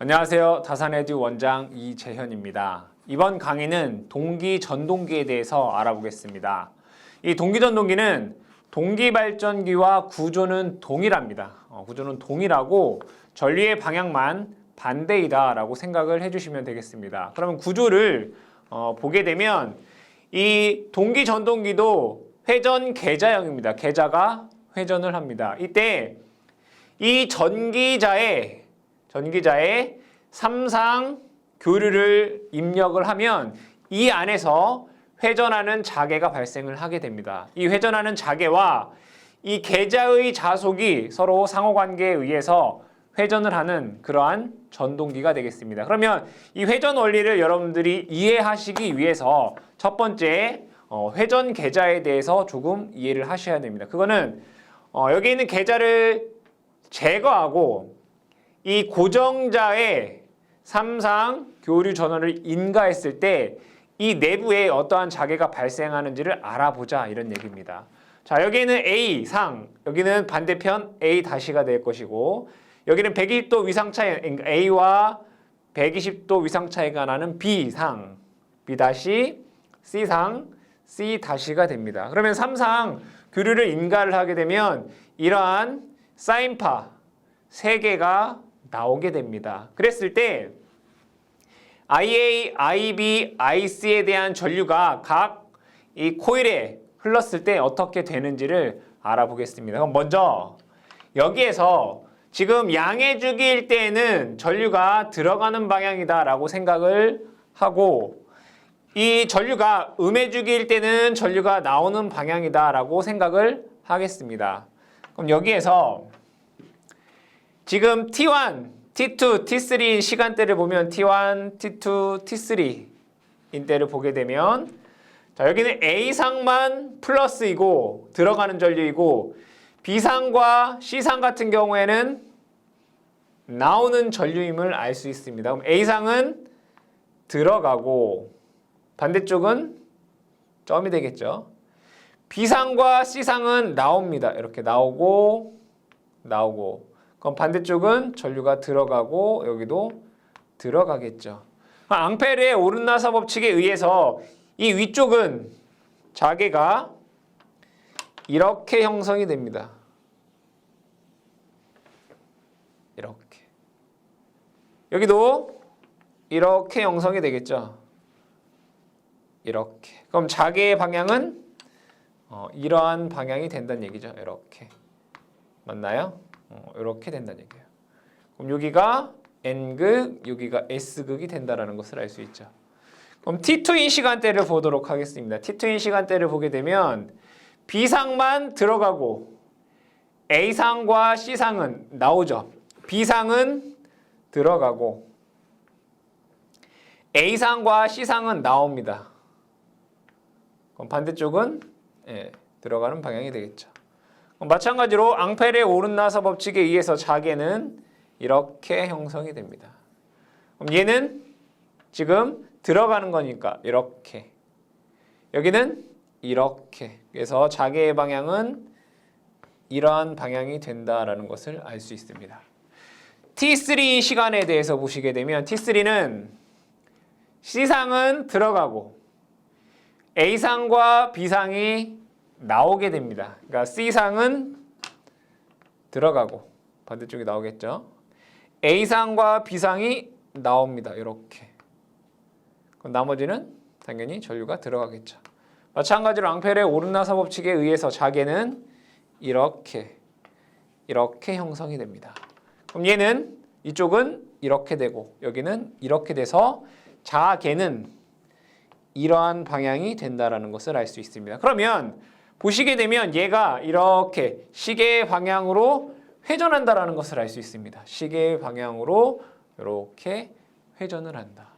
안녕하세요. 다산에듀 원장 이재현입니다. 이번 강의는 동기 전동기에 대해서 알아보겠습니다. 이 동기 전동기는 동기 발전기와 구조는 동일합니다. 구조는 동일하고 전류의 방향만 반대이다 라고 생각을 해주시면 되겠습니다. 그러면 구조를 보게 되면 이 동기 전동기도 회전 계자형입니다. 계자가 회전을 합니다. 이때 이 전기자의 삼상 교류를 입력을 하면 이 안에서 회전하는 자개가 발생을 하게 됩니다. 이 회전하는 자개와 이 계자의 자속이 서로 상호관계에 의해서 회전을 하는 그러한 전동기가 되겠습니다. 그러면 이 회전 원리를 여러분들이 이해하시기 위해서 첫 번째 회전 계자에 대해서 조금 이해를 하셔야 됩니다. 그거는 여기 있는 계자를 제거하고 이 고정자의 삼상 교류 전원을 인가했을 때 이 내부에 어떠한 자개가 발생하는지를 알아보자 이런 얘기입니다. 자, 여기는 A상, 여기는 반대편 A-가 될 것이고 여기는 120도 위상 차이, A와 120도 위상 차이가 나는 B상, B-, C상, C-가 됩니다. 그러면 삼상 교류를 인가를 하게 되면 이러한 사인파 3개가 나오게 됩니다. 그랬을 때 IA, IB, IC에 대한 전류가 각 이 코일에 흘렀을 때 어떻게 되는지를 알아보겠습니다. 그럼 먼저 여기에서 지금 양의 주기일 때에는 전류가 들어가는 방향이다 라고 생각을 하고 이 전류가 음의 주기일 때는 전류가 나오는 방향이다 라고 생각을 하겠습니다. 그럼 여기에서 지금 T1, T2, T3 시간대를 보면 T1, T2, T3인 때를 보게 되면 자, 여기는 A상만 플러스이고 들어가는 전류이고 B상과 C상 같은 경우에는 나오는 전류임을 알 수 있습니다. 그럼 A상은 들어가고 반대쪽은 점이 되겠죠. B상과 C상은 나옵니다. 이렇게 나오고 그럼 반대쪽은 전류가 들어가고 여기도 들어가겠죠. 앙페르의 오른나사 법칙에 의해서 이 위쪽은 자개가 이렇게 형성이 됩니다. 이렇게. 여기도 이렇게 형성이 되겠죠. 이렇게. 그럼 자개의 방향은 이러한 방향이 된다는 얘기죠. 이렇게. 맞나요? 이렇게 된다는 얘기예요. 그럼 여기가 N극, 여기가 S극이 된다는 것을 알 수 있죠. 그럼 T2인 시간대를 보도록 하겠습니다. T2인 시간대를 보게 되면 B상만 들어가고 A상과 C상은 나오죠. B상은 들어가고 A상과 C상은 나옵니다. 그럼 반대쪽은 들어가는 방향이 되겠죠. 마찬가지로 앙페르의 오른나사 법칙에 의해서 자개는 이렇게 형성이 됩니다. 그럼 얘는 지금 들어가는 거니까 이렇게 여기는 이렇게 그래서 자개의 방향은 이러한 방향이 된다라는 것을 알 수 있습니다. T3 시간에 대해서 보시게 되면 T3는 C상은 들어가고 A상과 B상이 나오게 됩니다. 그러니까 C상은 들어가고 반대쪽이 나오겠죠. A상과 B상이 나옵니다. 이렇게. 그럼 나머지는 당연히 전류가 들어가겠죠. 마찬가지로 앙페르의 오른나사 법칙에 의해서 자개는 이렇게 형성이 됩니다. 그럼 얘는 이쪽은 이렇게 되고 여기는 이렇게 돼서 자개는 이러한 방향이 된다라는 것을 알 수 있습니다. 그러면 보시게 되면 얘가 이렇게 시계의 방향으로 회전한다라는 것을 알 수 있습니다. 시계의 방향으로 이렇게 회전을 한다.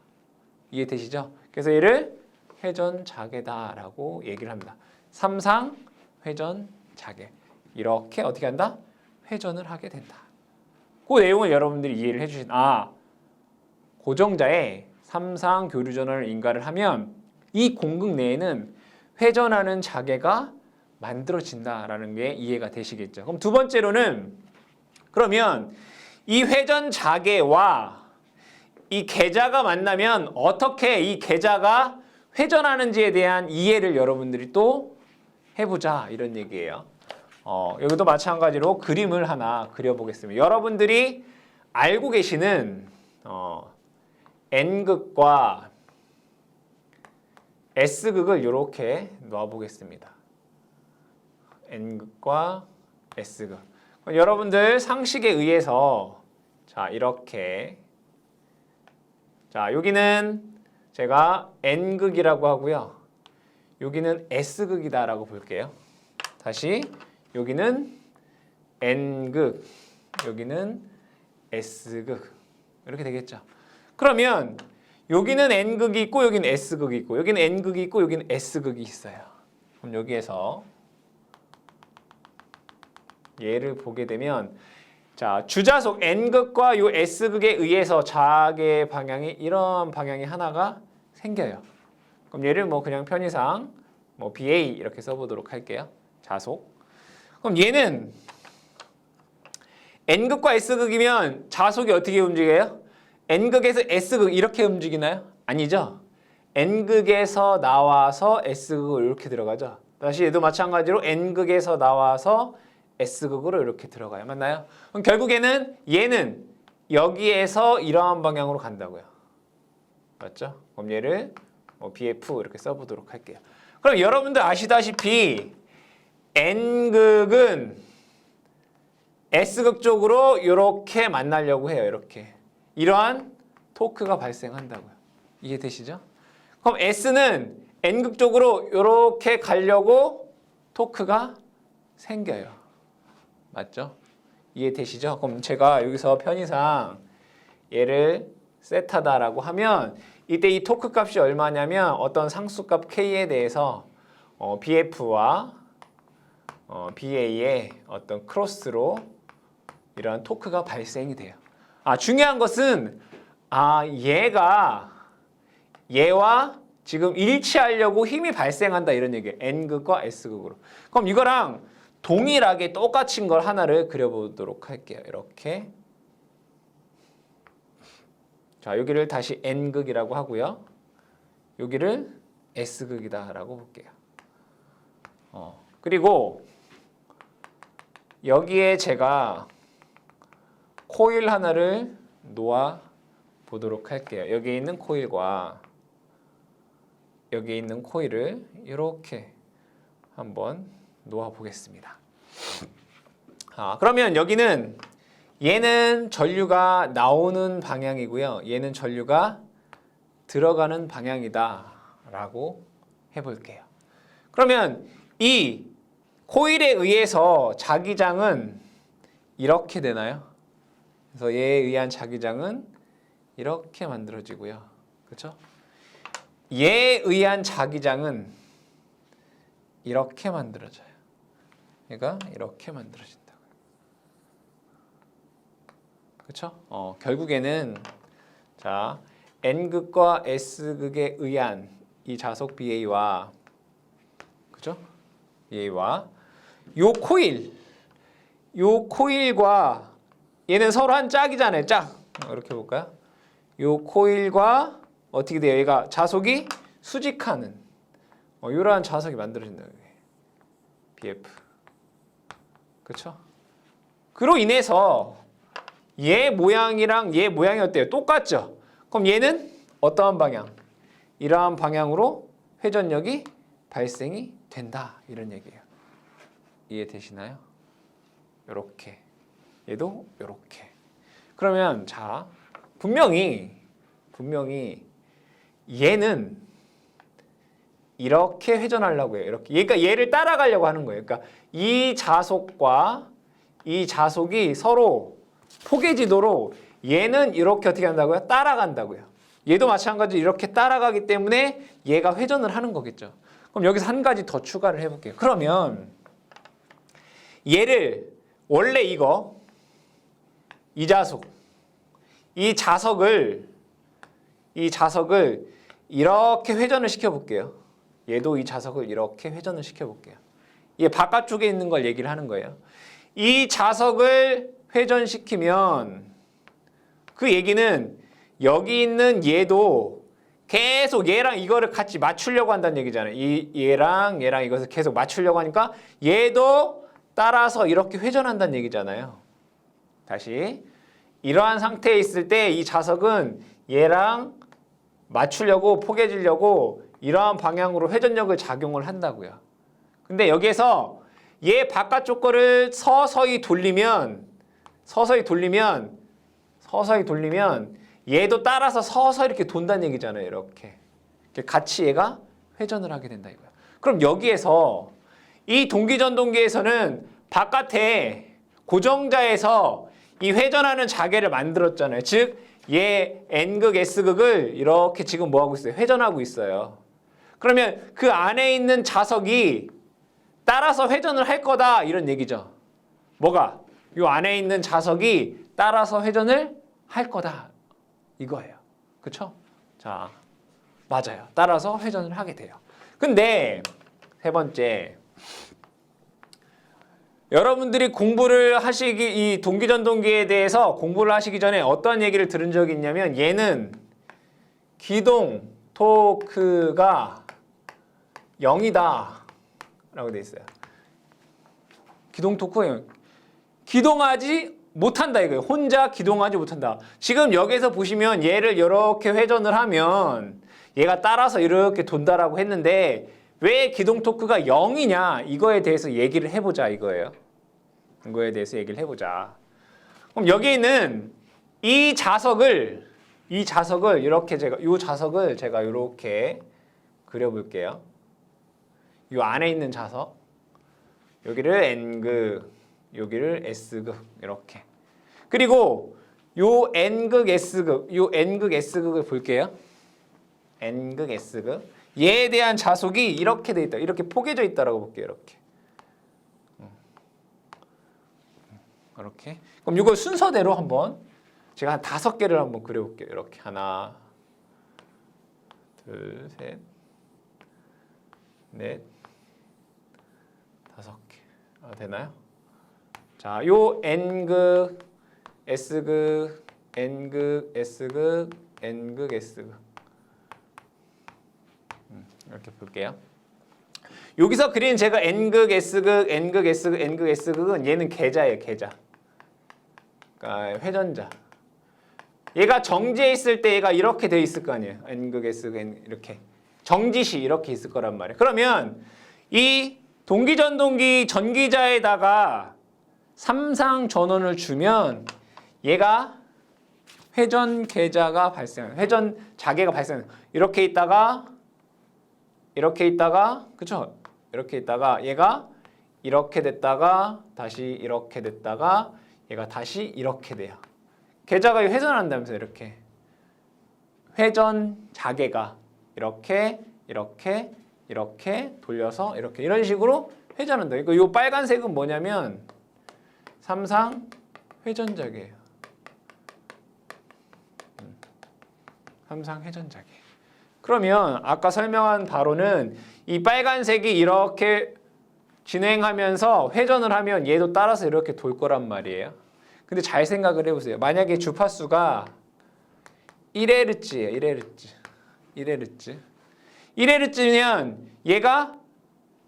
이해되시죠? 그래서 얘를 회전 자개다라고 얘기를 합니다. 삼상 회전 자개. 이렇게 어떻게 한다? 회전을 하게 된다. 그 내용을 여러분들이 이해를 해주신 고정자의 삼상 교류 전원을 인가를 하면 이 공극 내에는 회전하는 자개가 만들어진다라는 게 이해가 되시겠죠. 그럼 두 번째로는 그러면 이 회전 자개와 이 계좌가 만나면 어떻게 이 계좌가 회전하는지에 대한 이해를 여러분들이 또 해보자 이런 얘기예요. 여기도 마찬가지로 그림을 하나 그려보겠습니다. 여러분들이 알고 계시는 N극과 S극을 이렇게 놓아보겠습니다. N극과 S극. 여러분들 상식에 의해서 자 이렇게 자 여기는 제가 N극이라고 하고요. 여기는 S극이다라고 볼게요. 다시 여기는 N극, 여기는 S극 이렇게 되겠죠. 그러면 여기는 N극이 있고 여기는 S극이 있고 여기는 N극이 있고 여기는 S극이 있어요. 그럼 여기에서 얘를 보게 되면 자 주자속 N극과 요 S극에 의해서 자의 방향이 이런 방향이 하나가 생겨요. 그럼 얘를 뭐 그냥 편의상 뭐 BA 이렇게 써보도록 할게요. 자속. 그럼 얘는 N극과 S극이면 자속이 어떻게 움직여요? N극에서 S극 이렇게 움직이나요? 아니죠. N극에서 나와서 S극으로 이렇게 들어가죠. 다시 얘도 마찬가지로 N극에서 나와서 S극으로 이렇게 들어가요. 맞나요? 그럼 결국에는 얘는 여기에서 이러한 방향으로 간다고요. 맞죠? 그럼 얘를 뭐 BF 이렇게 써보도록 할게요. 그럼 여러분들 아시다시피 N극은 S극 쪽으로 이렇게 만나려고 해요. 이렇게. 이러한 토크가 발생한다고요. 이해되시죠? 그럼 S는 N극 쪽으로 이렇게 가려고 토크가 생겨요. 맞죠? 이해되시죠? 그럼 제가 여기서 편의상 얘를 세타다라고 하면 이때 이 토크 값이 얼마냐면 어떤 상수값 K에 대해서 BF와 BA의 어떤 크로스로 이러한 토크가 발생이 돼요. 중요한 것은 얘와 지금 일치하려고 힘이 발생한다 이런 얘기예요. N극과 S극으로. 그럼 이거랑 동일하게 똑같은 걸 하나를 그려보도록 할게요. 이렇게. 자, 여기를 다시 N극이라고 하고요. 여기를 S극이다라고 볼게요. 그리고 여기에 제가 코일 하나를 놓아 보도록 할게요. 여기 있는 코일과 여기 있는 코일을 이렇게 한번 놓아 보겠습니다. 그러면 여기는 얘는 전류가 나오는 방향이고요. 얘는 전류가 들어가는 방향이다 라고 해볼게요. 그러면 이 코일에 의해서 자기장은 이렇게 되나요? 그래서 얘에 의한 자기장은 이렇게 만들어지고요. 그렇죠? 얘에 의한 자기장은 이렇게 만들어져요. 얘가 이렇게 만들어진다고요. 그렇죠? 결국에는 자 N극과 S극에 의한 이 자속 BA와 그죠? BA와 요 코일과 얘는 서로 한 짝이잖아요. 짝. 이렇게 볼까요? 요 코일과 어떻게 돼요? 얘가 자속이 수직하는 이러한 자석이 만들어진다. BF. 그렇죠? 그로 인해서 얘 모양이랑 얘 모양이 어때요? 똑같죠? 그럼 얘는 어떠한 방향? 이러한 방향으로 회전력이 발생이 된다. 이런 얘기예요. 이해되시나요? 요렇게. 얘도 요렇게. 그러면 자, 분명히 얘는 이렇게 회전하려고 해요. 이렇게. 그러니까 얘를 따라가려고 하는 거예요. 그러니까 이 자속과 이 자속이 서로 포개지도록 얘는 이렇게 어떻게 한다고요? 따라간다고요. 얘도 마찬가지로 이렇게 따라가기 때문에 얘가 회전을 하는 거겠죠. 그럼 여기서 한 가지 더 추가를 해볼게요. 그러면 얘를 원래 이 자석을 이렇게 회전을 시켜볼게요. 얘도 이 자석을 이렇게 회전을 시켜볼게요. 얘 바깥쪽에 있는 걸 얘기를 하는 거예요. 이 자석을 회전시키면 그 얘기는 여기 있는 얘도 계속 얘랑 이거를 같이 맞추려고 한다는 얘기잖아요. 얘랑 이것을 계속 맞추려고 하니까 얘도 따라서 이렇게 회전한다는 얘기잖아요. 다시 이러한 상태에 있을 때 이 자석은 얘랑 맞추려고 포개지려고 이러한 방향으로 회전력을 작용을 한다고요. 근데 여기에서 얘 바깥쪽 거를 서서히 돌리면 얘도 따라서 서서히 이렇게 돈다는 얘기잖아요. 이렇게 같이 얘가 회전을 하게 된다 이거야. 그럼 여기에서 이 동기전동기에서는 바깥에 고정자에서 이 회전하는 자개를 만들었잖아요. 즉 얘 N극 S극을 이렇게 지금 뭐 하고 있어요? 회전하고 있어요. 그러면 그 안에 있는 자석이 따라서 회전을 할 거다 이런 얘기죠. 뭐가? 이 안에 있는 자석이 따라서 회전을 할 거다 이거예요. 그렇죠? 자, 맞아요. 따라서 회전을 하게 돼요. 근데 세 번째, 여러분들이 공부를 하시기 이 동기전동기에 대해서 공부를 하시기 전에 어떤 얘기를 들은 적이 있냐면 얘는 기동 토크가 0이다 라고 돼 있어요. 기동 토크가 0. 기동하지 못한다 이거예요. 혼자 기동하지 못한다. 지금 여기서 보시면 얘를 이렇게 회전을 하면 얘가 따라서 이렇게 돈다라고 했는데 왜 기동 토크가 0이냐 이거에 대해서 얘기를 해보자 이거예요. 이거에 대해서 얘기를 해보자. 그럼 여기 있는 이 자석을 이렇게 이 자석을 제가 이렇게 그려볼게요. 이 안에 있는 자석 여기를 N극 여기를 S극 이렇게. 그리고 요 N극 S극을 볼게요. N극 S극. 얘에 대한 자속이 이렇게 돼 있다. 이렇게 포개져 있다라고 볼게요. 이렇게. 그럼 이거 순서대로 한번 제가 한 5개를 한번 그려볼게요. 이렇게 하나, 둘, 셋, 넷, 5개. 되나요? 자, 요 N극, S극, N극, S극, N극, S극. 이렇게 볼게요. 여기서 그린 제가 N극, S극, N극, S극, N극, S극은 얘는 계좌예요, 계좌. 그러니까 회전자. 얘가 정지해 있을 때 얘가 이렇게 돼 있을 거 아니에요. N극, S극, N 이렇게. 정지시 이렇게 있을 거란 말이에요. 그러면 이 동기전동기 전기자에다가 삼상 전원을 주면 얘가 회전 계좌가 발생, 회전 자개가 발생. 이렇게 있다가 그쵸? 이렇게 있다가 얘가 이렇게 됐다가 다시 이렇게 됐다가 얘가 다시 이렇게 돼요. 계좌가 회전한다면서 이렇게 회전 자개가 이렇게 돌려서 이렇게 이런 식으로 회전한다. 그러니까 이 빨간색은 뭐냐면 삼상 회전 자개예요. 삼상 회전 자개. 그러면 아까 설명한 바로는 이 빨간색이 이렇게 진행하면서 회전을 하면 얘도 따라서 이렇게 돌 거란 말이에요. 근데 잘 생각을 해보세요. 만약에 주파수가 1Hz예요. 1Hz면 얘가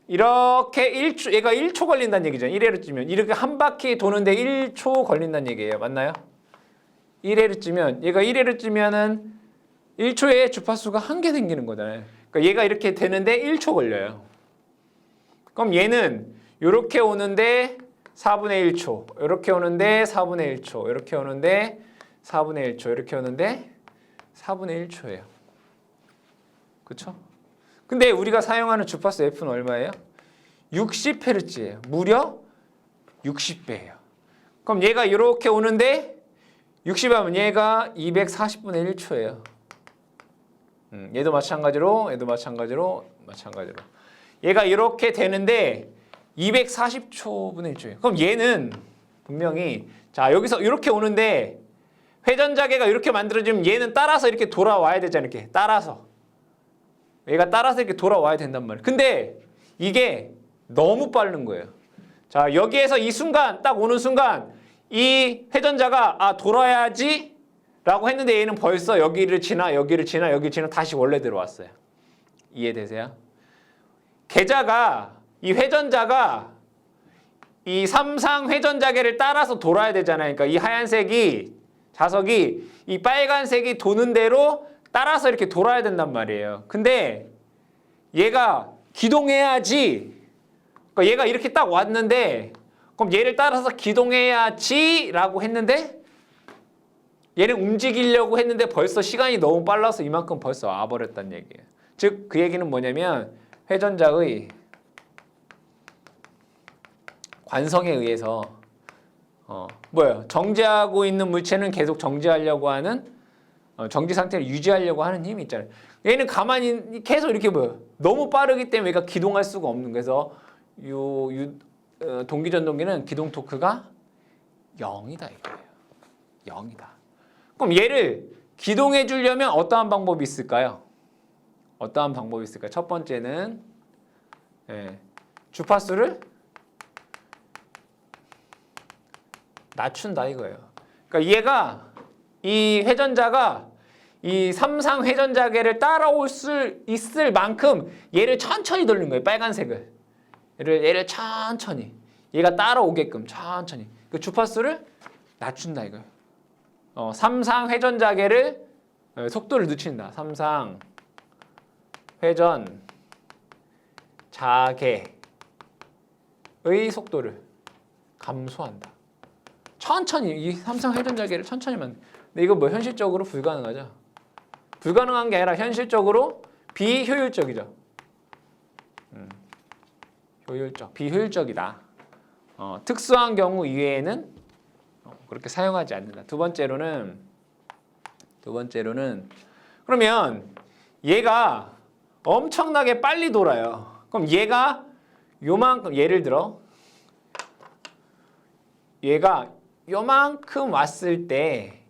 이렇게 1초, 얘가 1초 걸린다는 얘기잖아요. 1Hz면 이렇게 한 바퀴 도는데 1초 걸린다는 얘기예요. 맞나요? 1Hz면 얘가 1Hz면은 1초에 주파수가 1개 생기는 거잖아요. 그러니까 얘가 이렇게 되는데 1초 걸려요. 그럼 얘는 이렇게 오는데 4분의 1초, 이렇게 오는데 4분의 1초, 이렇게 오는데 4분의 1초, 이렇게 오는데 4분의 1초예요. 그렇죠? 근데 우리가 사용하는 주파수 F는 얼마예요? 60Hz예요. 무려 60배예요. 그럼 얘가 이렇게 오는데 60하면 얘가 240분의 1초예요. 얘도 마찬가지로 얘가 이렇게 되는데 240초분의 1초예요. 그럼 얘는 분명히 자 여기서 이렇게 오는데 회전자개가 이렇게 만들어지면 얘는 따라서 이렇게 돌아와야 되잖아요. 이렇게 따라서 얘가 따라서 이렇게 돌아와야 된단 말이에요. 근데 이게 너무 빠른 거예요. 자 여기에서 이 순간 딱 오는 순간 이 회전자가 돌아야지 라고 했는데 얘는 벌써 여기를 지나 여기를 지나 여기 지나 다시 원래대로 왔어요. 이해되세요? 계자가 이 회전자가 이 삼상 회전자계를 따라서 돌아야 되잖아요. 그러니까 이 하얀색이 자석이 이 빨간색이 도는 대로 따라서 이렇게 돌아야 된단 말이에요. 근데 얘가 기동해야지. 그러니까 얘가 이렇게 딱 왔는데 그럼 얘를 따라서 기동해야지 라고 했는데 얘는 움직이려고 했는데 벌써 시간이 너무 빨라서 이만큼 벌써 와버렸단 얘기예요. 즉 그 얘기는 뭐냐면 회전자의 관성에 의해서 정지하고 있는 물체는 계속 정지하려고 하는 정지 상태를 유지하려고 하는 힘이 있잖아요. 얘는 가만히 계속 이렇게 너무 빠르기 때문에 얘가 기동할 수가 없는 거예요. 그래서 동기전동기는 기동 토크가 0이다 이거예요. 0이다. 그럼 얘를 기동해 주려면 어떠한 방법이 있을까요? 어떠한 방법이 있을까요? 첫 번째는 주파수를 낮춘다 이거예요. 그러니까 이 회전자가 이 삼상 회전자계를 따라올 수 있을 만큼 얘를 천천히 돌리는 거예요. 빨간색을. 얘를 천천히. 얘가 따라오게끔 천천히. 그 주파수를 낮춘다 이거예요. 삼상 회전자계를 속도를 늦춘다. 삼상 회전 자계의 속도를 감소한다. 천천히 이 삼상 회전자계를 천천히만. 근데 이거 현실적으로 불가능하죠. 불가능한 게 아니라 현실적으로 비효율적이죠. 비효율적이다. 특수한 경우 이외에는 그렇게 사용하지 않는다. 두 번째로는 그러면 얘가 엄청나게 빨리 돌아요. 그럼 얘가 요만큼 예를 들어 얘가 요만큼 왔을 때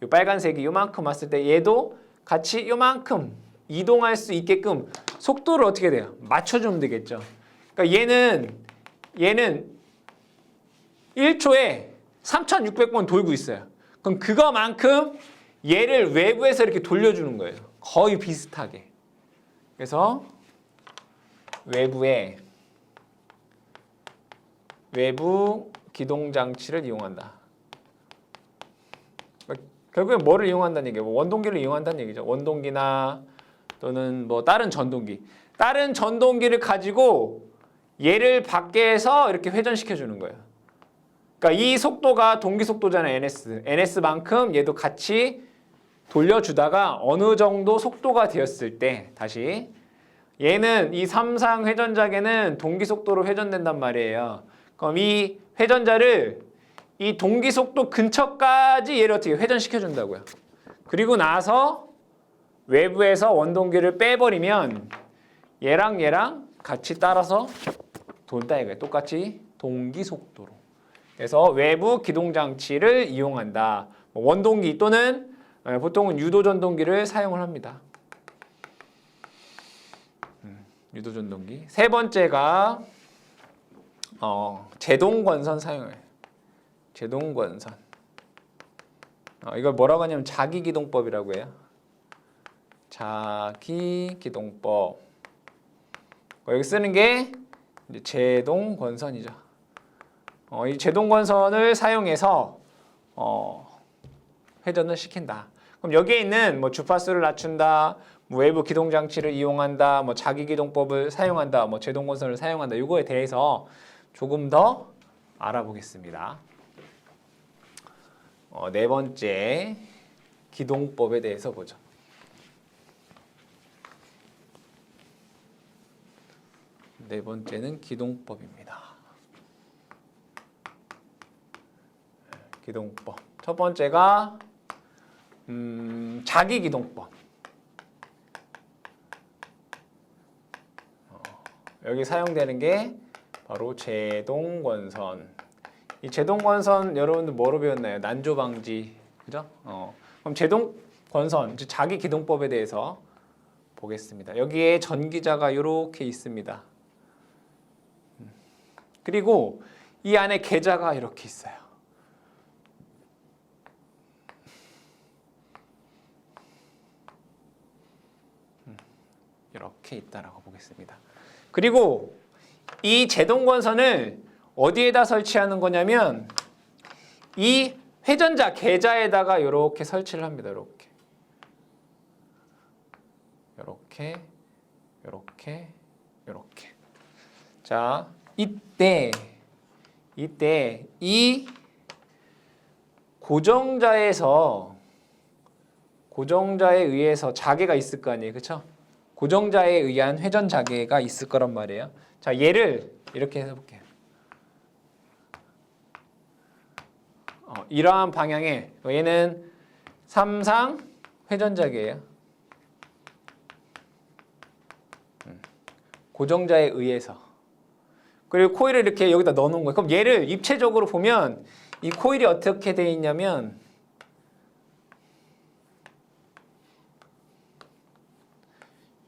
요 빨간색이 요만큼 왔을 때 얘도 같이 요만큼 이동할 수 있게끔 속도를 어떻게 돼요? 맞춰주면 되겠죠. 그러니까 얘는 1초에 3,600번 돌고 있어요. 그럼 그거만큼 얘를 외부에서 이렇게 돌려주는 거예요. 거의 비슷하게. 그래서 외부 기동장치를 이용한다. 결국엔 뭐를 이용한다는 얘기예요? 원동기를 이용한다는 얘기죠. 원동기나 또는 다른 전동기. 다른 전동기를 가지고 얘를 밖에서 이렇게 회전시켜 주는 거예요. 그러니까 이 속도가 동기 속도잖아요. NS만큼 얘도 같이 돌려주다가 어느 정도 속도가 되었을 때 다시 얘는 이 삼상 회전자계는 동기 속도로 회전된단 말이에요. 그럼 이 회전자를 이 동기 속도 근처까지 얘를 어떻게 회전시켜 준다고요. 그리고 나서 외부에서 원동기를 빼버리면 얘랑 같이 따라서 돈다 이거예요. 똑같이 동기 속도로. 그래서 외부 기동장치를 이용한다. 원동기 또는 보통은 유도전동기를 사용을 합니다. 유도전동기. 세 번째가 제동권선 사용해요. 제동권선. 이걸 뭐라고 하냐면 자기기동법이라고 해요. 자기기동법. 여기 쓰는 게 이제 제동권선이죠. 이 제동권선을 사용해서 회전을 시킨다. 그럼 여기에 있는 주파수를 낮춘다, 외부 기동장치를 이용한다, 자기기동법을 사용한다, 제동권선을 사용한다. 이거에 대해서 조금 더 알아보겠습니다. 네 번째 기동법에 대해서 보죠. 네 번째는 기동법입니다. 기동법. 첫 번째가 자기기동법. 여기 사용되는 게 바로 제동권선. 이 제동권선 여러분들 뭐로 배웠나요? 난조 방지. 그죠? 그럼 제동권선, 즉 자기기동법에 대해서 보겠습니다. 여기에 전기자가 이렇게 있습니다. 그리고 이 안에 계자가 이렇게 있어요. 이렇게 있다라고 보겠습니다. 그리고 이 제동권선을 어디에다 설치하는 거냐면 이 회전자 계좌에다가 이렇게 설치를 합니다. 이렇게. 자, 이때 이 고정자에 의해서 자개가 있을 거 아니에요, 그렇죠? 고정자에 의한 회전 자개가 있을 거란 말이에요. 자, 얘를 이렇게 해서 볼게요. 이러한 방향에 얘는 삼상 회전 자개예요. 고정자에 의해서. 그리고 코일을 이렇게 여기다 넣어놓은 거예요. 그럼 얘를 입체적으로 보면 이 코일이 어떻게 되어 있냐면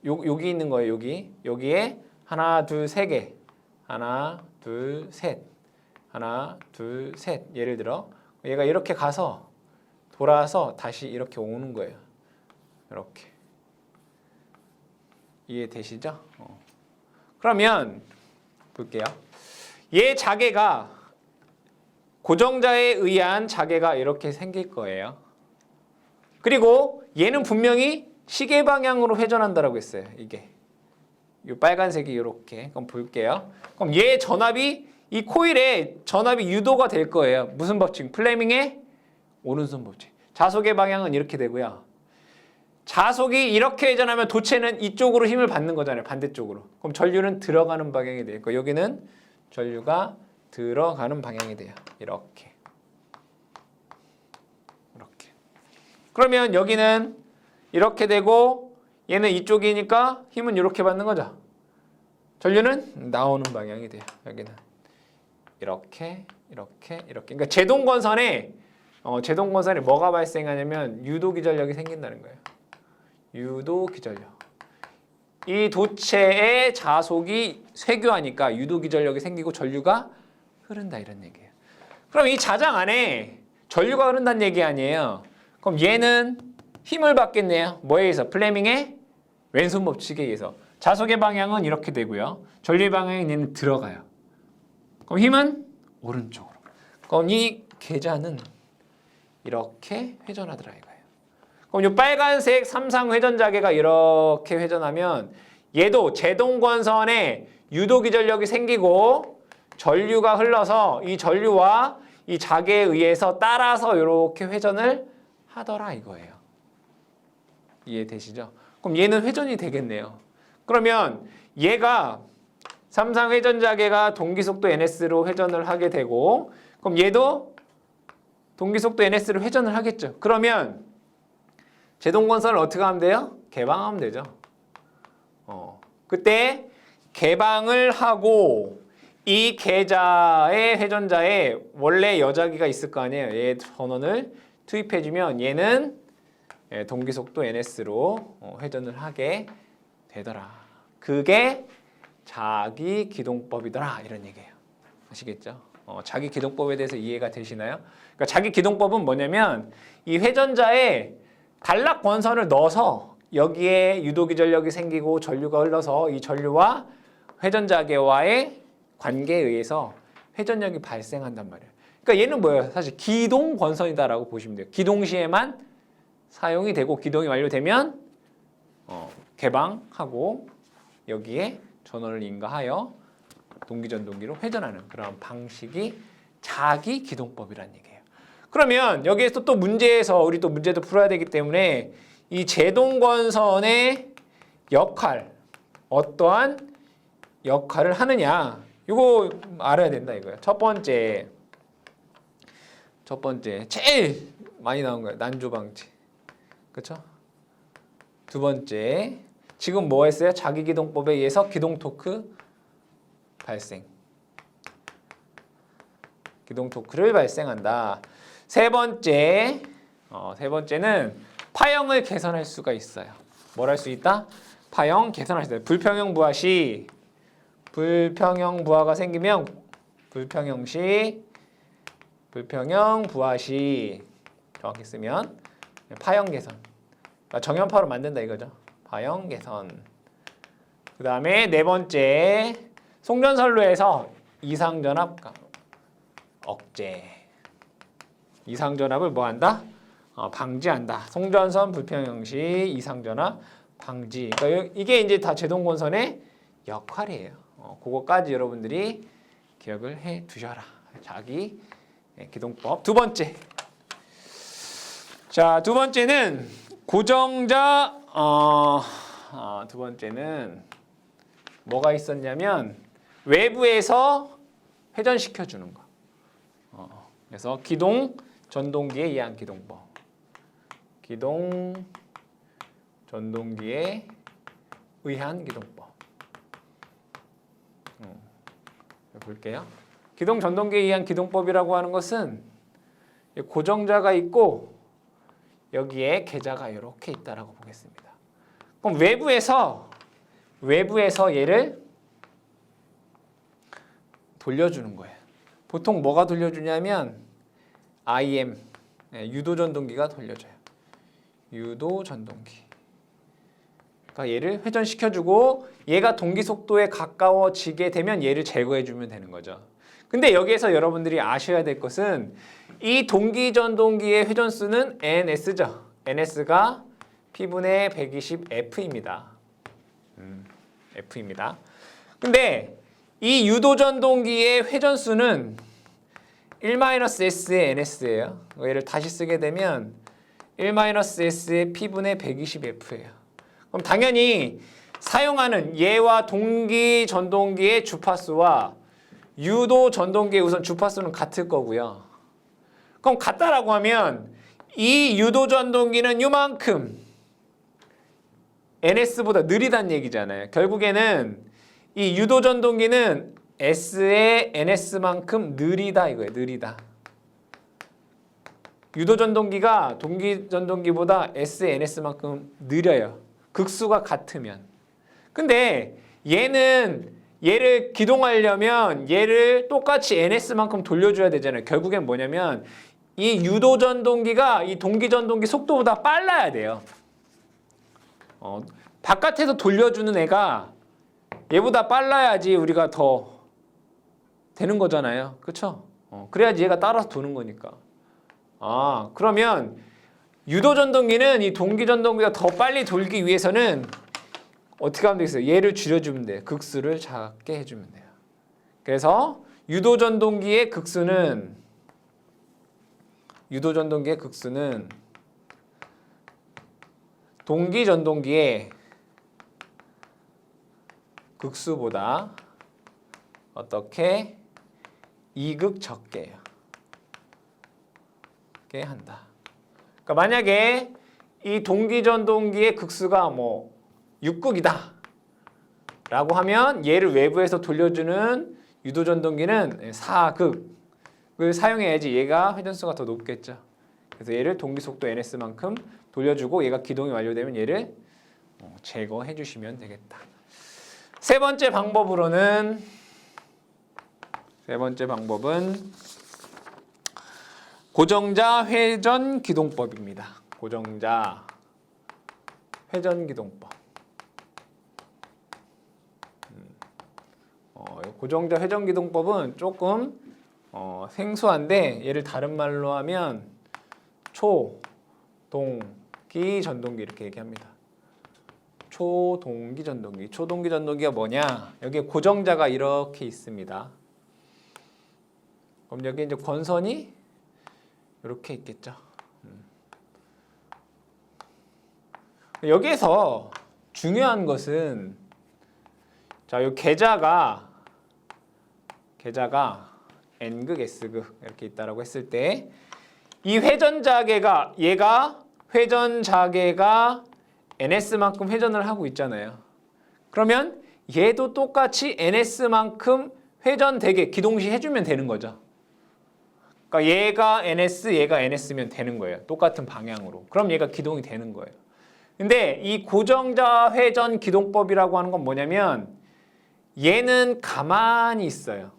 여기 있는 거예요. 여기에 하나, 둘, 세 개. 하나, 둘, 셋. 하나, 둘, 셋. 예를 들어 얘가 이렇게 가서 돌아서 다시 이렇게 오는 거예요. 이렇게. 이해되시죠? 그러면 볼게요. 얘 자개가 고정자에 의한 자개가 이렇게 생길 거예요. 그리고 얘는 분명히 시계 방향으로 회전한다라고 했어요. 이게 이 빨간색이 이렇게. 그럼 볼게요. 그럼 얘 전압이 이 코일에 전압이 유도가 될 거예요. 무슨 법칙? 플레밍의 오른손 법칙. 자속의 방향은 이렇게 되고요. 자속이 이렇게 회전하면 도체는 이쪽으로 힘을 받는 거잖아요. 반대쪽으로. 그럼 전류는 들어가는 방향이 돼요. 여기는 전류가 들어가는 방향이 돼요. 이렇게. 그러면 여기는 이렇게 되고 얘는 이쪽이니까 힘은 이렇게 받는 거죠. 전류는 나오는 방향이 돼요. 여기는 이렇게. 그러니까 제동권선에 뭐가 발생하냐면 유도기전력이 생긴다는 거예요. 유도기전력. 이 도체의 자속이 쇄교하니까 유도기전력이 생기고 전류가 흐른다 이런 얘기예요. 그럼 이 자장 안에 전류가 흐른다는 얘기 아니에요. 그럼 얘는 힘을 받겠네요. 뭐에 의해서? 플레밍의 왼손 법칙에 의해서. 자속의 방향은 이렇게 되고요. 전류의 방향은 얘는 들어가요. 그럼 힘은 오른쪽으로. 그럼 이 계좌는 이렇게 회전하더라 이거예요. 그럼 이 빨간색 삼상 회전자개가 이렇게 회전하면 얘도 제동권선에 유도기전력이 생기고 전류가 흘러서 이 전류와 이 자개에 의해서 따라서 이렇게 회전을 하더라 이거예요. 이해되시죠? 그럼 얘는 회전이 되겠네요. 그러면 얘가 삼상 회전자개가 동기속도 ns로 회전을 하게 되고 그럼 얘도 동기속도 ns로 회전을 하겠죠. 그러면 제동권선을 어떻게 하면 돼요? 개방하면 되죠. 그때 개방을 하고 이 계좌의 회전자에 원래 여자기가 있을 거 아니에요. 얘 전원을 투입해주면 얘는 동기속도 ns로 회전을 하게 되더라. 그게 자기기동법이더라 이런 얘기예요. 아시겠죠? 자기기동법에 대해서 이해가 되시나요? 그러니까 자기기동법은 뭐냐면 이 회전자에 단락권선을 넣어서 여기에 유도기전력이 생기고 전류가 흘러서 이 전류와 회전자개와의 관계에 의해서 회전력이 발생한단 말이에요. 그러니까 얘는 뭐예요? 사실 기동권선이다라고 보시면 돼요. 기동시에만 사용이 되고 기동이 완료되면 개방하고 여기에 전원을 인가하여 동기전동기로 회전하는 그런 방식이 자기기동법이라는 얘기예요. 그러면 여기에서 또 문제에서 우리 또 문제도 풀어야 되기 때문에 이 제동권선의 역할, 어떠한 역할을 하느냐 이거 알아야 된다 이거예요. 첫 번째 제일 많이 나온 거예요. 난조방지. 그렇죠? 두 번째 지금 뭐 했어요? 자기기동법에 의해서 기동토크 발생. 기동토크를 발생한다. 세 번째는 파형을 개선할 수가 있어요. 뭘 할 수 있다? 파형 개선할 수 있다. 불평형 부하가 생기면 불평형 부하 시 정확히 쓰면 파형 개선. 그러니까 정연파로 만든다 이거죠. 파형 개선. 그 다음에 네 번째 송전선로에서 이상전압 억제. 이상전압을 뭐 한다? 방지한다. 송전선 불평형 시 이상전압 방지. 그러니까 이게 이제 다 제동건선의 역할이에요. 그거까지 여러분들이 기억을 해 두셔라. 자기 기동법. 두 번째. 자, 두 번째는 고정자. 두 번째는 뭐가 있었냐면 외부에서 회전시켜 주는 거. 그래서 기동 전동기에 의한 기동법. 기동 전동기에 의한 기동법. 볼게요. 기동 전동기에 의한 기동법이라고 하는 것은 고정자가 있고 여기에 계자가 이렇게 있다라고 보겠습니다. 그럼 외부에서 얘를 돌려주는 거예요. 보통 뭐가 돌려주냐면 IM 유도전동기가 돌려줘요. 유도전동기. 그러니까 얘를 회전시켜주고 얘가 동기 속도에 가까워지게 되면 얘를 제거해주면 되는 거죠. 근데 여기에서 여러분들이 아셔야 될 것은 이 동기전동기의 회전수는 NS죠. NS가 P분의 120F입니다. F입니다. 근데 이 유도전동기의 회전수는 1-S의 NS예요. 얘를 다시 쓰게 되면 1-S의 P분의 120F예요. 그럼 당연히 사용하는 얘와 동기전동기의 주파수와 유도전동기의 우선 주파수는 같을 거고요. 그럼 같다라고 하면 이 유도전동기는 요만큼 NS보다 느리다는 얘기잖아요. 결국에는 이 유도전동기는 S의 NS만큼 느리다 이거예요. 느리다. 유도전동기가 동기전동기보다 S의 NS만큼 느려요. 극수가 같으면. 근데 얘를 기동하려면 얘를 똑같이 NS만큼 돌려줘야 되잖아요. 결국엔 뭐냐면 이 유도전동기가 이 동기전동기 속도보다 빨라야 돼요. 바깥에서 돌려주는 애가 얘보다 빨라야지 우리가 더 되는 거잖아요. 그쵸? 그래야지 얘가 따라서 도는 거니까. 그러면 유도전동기는 이 동기전동기가 더 빨리 돌기 위해서는 어떻게 하면 되겠어요? 얘를 줄여주면 돼요. 극수를 작게 해주면 돼요. 그래서 유도전동기의 극수는 동기전동기의 극수보다 어떻게 2극 적게 해요. 게 한다. 그러니까 만약에 이 동기전동기의 극수가 뭐 6극이다 라고 하면 얘를 외부에서 돌려주는 유도전동기는 4극을 사용해야지 얘가 회전수가 더 높겠죠. 그래서 얘를 동기속도 NS만큼 돌려주고 얘가 기동이 완료되면 얘를 제거해 주시면 되겠다. 세 번째 방법은 고정자 회전 기동법입니다. 고정자 회전 기동법. 고정자 회전 기동법은 조금 생소한데 얘를 다른 말로 하면 초동기 전동기 이렇게 얘기합니다. 초동기 전동기. 초동기 전동기가 뭐냐? 여기에 고정자가 이렇게 있습니다. 그럼 여기 이제 권선이 이렇게 있겠죠. 여기에서 중요한 것은 자, 이 계자가 N극, S극 이렇게 있다라고 했을 때 이 회전자계가 얘가 회전자계가 NS만큼 회전을 하고 있잖아요. 그러면 얘도 똑같이 NS만큼 회전되게 기동시 해주면 되는 거죠. 그러니까 얘가 NS, 얘가 NS면 되는 거예요. 똑같은 방향으로. 그럼 얘가 기동이 되는 거예요. 근데 이 고정자 회전 기동법이라고 하는 건 뭐냐면 얘는 가만히 있어요.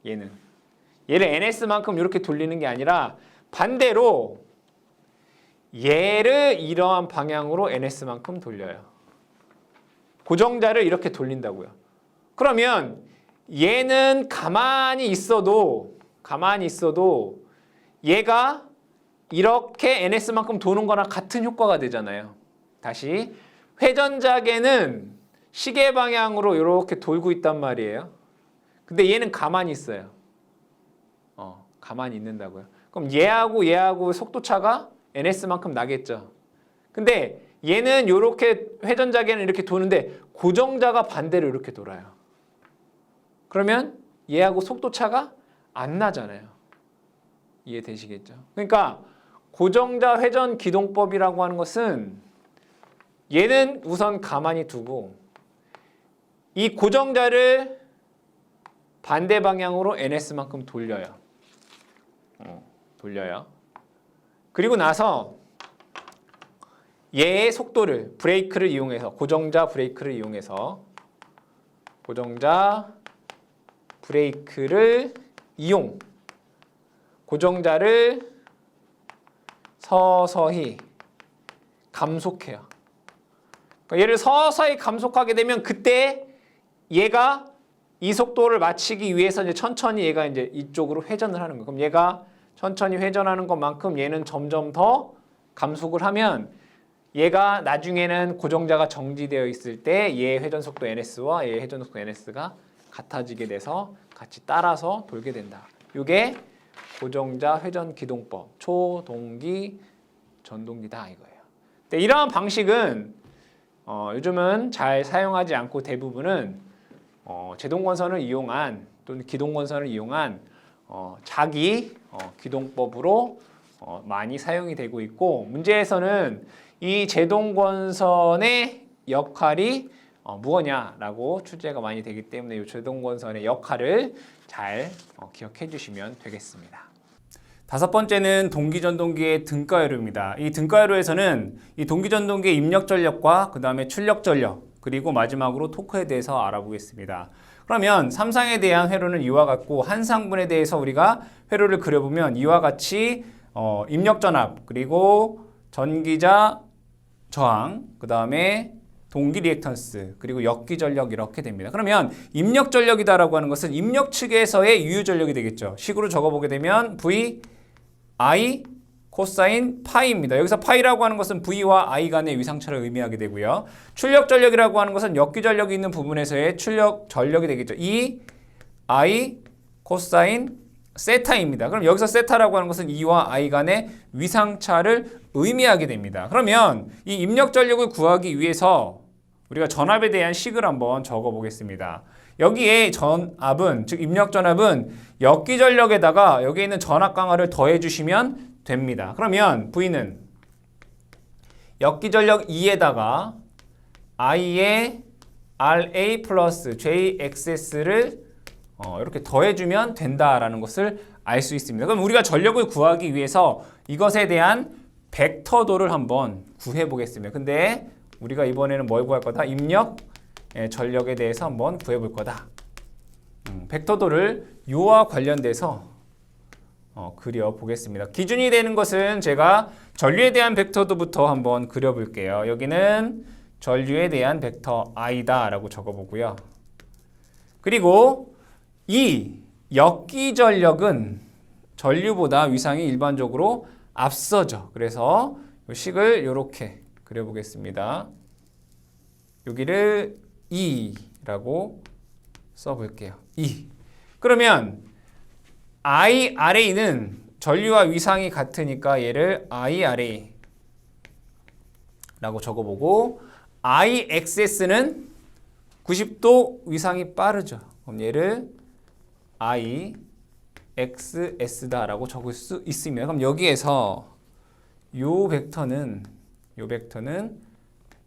얘를 NS만큼 이렇게 돌리는 게 아니라 반대로 얘를 이러한 방향으로 NS만큼 돌려요. 고정자를 이렇게 돌린다고요. 그러면 얘는 가만히 있어도 얘가 이렇게 ns만큼 도는 거랑 같은 효과가 되잖아요. 다시 회전자계는 시계 방향으로 이렇게 돌고 있단 말이에요. 근데 얘는 가만히 있어요. 가만히 있는다고요. 그럼 얘하고 속도 차가 ns만큼 나겠죠. 근데 얘는 이렇게 회전자계는 이렇게 도는데 고정자가 반대로 이렇게 돌아요. 그러면 얘하고 속도 차가 안 나잖아요. 이해되시겠죠? 그러니까 고정자 회전 기동법이라고 하는 것은 얘는 우선 가만히 두고 이 고정자를 반대 방향으로 ns만큼 돌려요. 그리고 나서 얘의 속도를 브레이크를 이용해서 고정자 브레이크를 이용해서 고정자를 서서히 감속해요. 그러니까 얘를 서서히 감속하게 되면 그때 얘가 이 속도를 맞추기 위해서 이제 천천히 얘가 이제 이쪽으로 회전을 하는 거예요. 그럼 얘가 천천히 회전하는 것만큼 얘는 점점 더 감속을 하면 얘가 나중에는 고정자가 정지되어 있을 때 얘의 회전 속도 ns와 얘의 회전 속도 ns가 같아지게 돼서 같이 따라서 돌게 된다. 이게 고정자 회전 기동법, 초동기 전동기다 이거예요. 근데 이러한 방식은 요즘은 잘 사용하지 않고 대부분은 제동건선을 이용한 또는 기동건선을 이용한 자기 기동법으로 많이 사용이 되고 있고, 문제에서는 이 제동건선의 역할이 무엇냐라고 출제가 많이 되기 때문에 이 제동건선의 역할을 잘 기억해 주시면 되겠습니다. 다섯 번째는 동기전동기의 등가요로입니다. 이 등가요로에서는 이 동기전동기의 입력전력과 그 다음에 출력전력, 그리고 마지막으로 토크에 대해서 알아보겠습니다. 그러면 삼상에 대한 회로는 이와 같고, 한상분에 대해서 우리가 회로를 그려보면 이와 같이 입력전압, 그리고 전기자 저항, 그 다음에 동기 리액턴스, 그리고 역기전력 이렇게 됩니다. 그러면 입력전력이다라고 하는 것은 입력 측에서의 유효전력이 되겠죠. 식으로 적어보게 되면 V, I, 코사인 파이입니다. 여기서 파이라고 하는 것은 V와 I 간의 위상차를 의미하게 되고요. 출력전력이라고 하는 것은 역기전력이 있는 부분에서의 출력전력이 되겠죠. E, I, 코사인 세타입니다. 그럼 여기서 세타라고 하는 것은 E와 I 간의 위상차를 의미하게 됩니다. 그러면 이 입력전력을 구하기 위해서 우리가 전압에 대한 식을 한번 적어보겠습니다. 여기에 전압은, 즉 입력전압은 역기전력에다가 여기에 있는 전압 강화를 더해주시면 됩니다. 그러면 V는 역기전력 2에다가 I의 RA 플러스 JXS를 이렇게 더해주면 된다라는 것을 알 수 있습니다. 그럼 우리가 전력을 구하기 위해서 이것에 대한 벡터도를 한번 구해 보겠습니다. 근데 우리가 이번에는 뭘 구할 거다? 입력 전력에 대해서 한번 구해 볼 거다. 벡터도를 요와 관련돼서 그려 보겠습니다. 기준이 되는 것은 제가 전류에 대한 벡터도부터 한번 그려 볼게요. 여기는 전류에 대한 벡터 I다라고 적어 보고요. 그리고 이 역기전력은 전류보다 위상이 일반적으로 앞서죠. 그래서 이 식을 이렇게 그려보겠습니다. 여기를 E라고 써볼게요. E. 그러면 IRA는 전류와 위상이 같으니까 얘를 IRA라고 적어보고, IXS는 90도 위상이 빠르죠. 그럼 얘를 IXS다라고 적을 수 있습니다. 그럼 여기에서 요 벡터는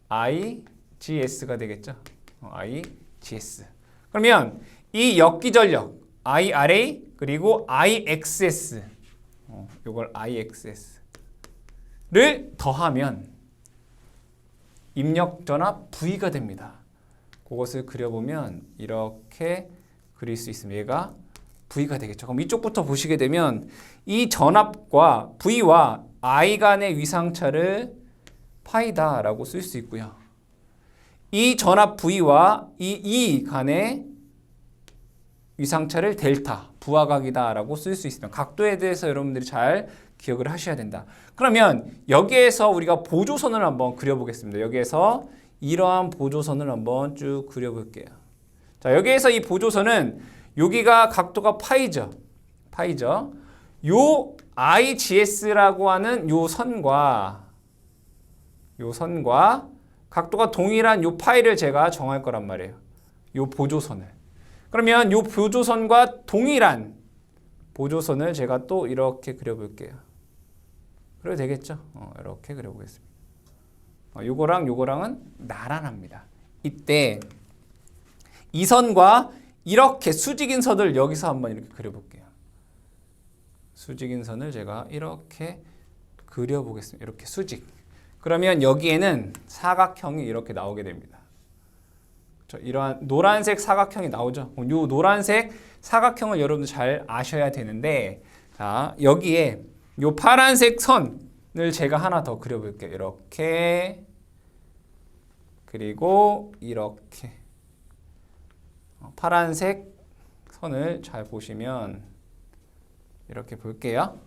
IGS가 되겠죠. IGS. 그러면 이 역기전력 IRA 그리고 IXS, 요걸 IXS를 더하면 입력전압 V가 됩니다. 그것을 그려보면 이렇게 그릴 수 있습니다. 얘가 V가 되겠죠. 그럼 이쪽부터 보시게 되면 이 전압과 V와 I 간의 위상차를 파이다라고 쓸 수 있고요. 이 전압 V와 이 E 간의 위상차를 델타, 부하각이다라고 쓸 수 있습니다. 각도에 대해서 여러분들이 잘 기억을 하셔야 된다. 그러면 여기에서 우리가 보조선을 한번 그려보겠습니다. 여기에서 이러한 보조선을 한번 쭉 그려볼게요. 자, 여기에서 이 보조선은 여기가 각도가 파이죠. 파이죠. 요 IGS라고 하는 요 선과 각도가 동일한 요 파이를 제가 정할 거란 말이에요. 요 보조선을. 그러면 요 보조선과 동일한 보조선을 제가 또 이렇게 그려볼게요. 그래도 되겠죠? 이렇게 그려보겠습니다. 요거랑은 나란합니다. 이때 이 선과 이렇게 수직인 선을 여기서 한번 이렇게 그려볼게요. 수직인 선을 제가 이렇게 그려보겠습니다. 이렇게 수직. 그러면 여기에는 사각형이 이렇게 나오게 됩니다. 이러한 노란색 사각형이 나오죠. 이 노란색 사각형을 여러분들 잘 아셔야 되는데, 자, 여기에 이 파란색 선을 제가 하나 더 그려볼게요. 이렇게, 그리고 이렇게 파란색 선을 잘 보시면 이렇게 볼게요.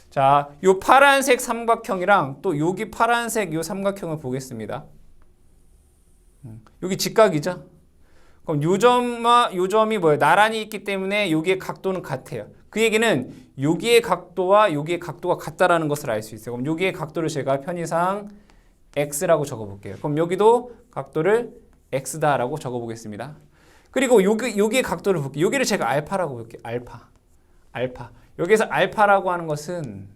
자, 이 파란색 삼각형이랑 또 여기 파란색 이 삼각형을 보겠습니다. 여기 직각이죠. 그럼 요 점과 요 점이 뭐예요? 나란히 있기 때문에 여기의 각도는 같아요. 그 얘기는 여기의 각도와 여기의 각도가 같다라는 것을 알 수 있어요. 그럼 여기의 각도를 제가 편의상 x라고 적어볼게요. 그럼 여기도 각도를 x다라고 적어보겠습니다. 그리고 여기의 각도를 볼게요. 여기를 제가 알파라고 볼게요. 알파. 여기서 알파라고 하는 것은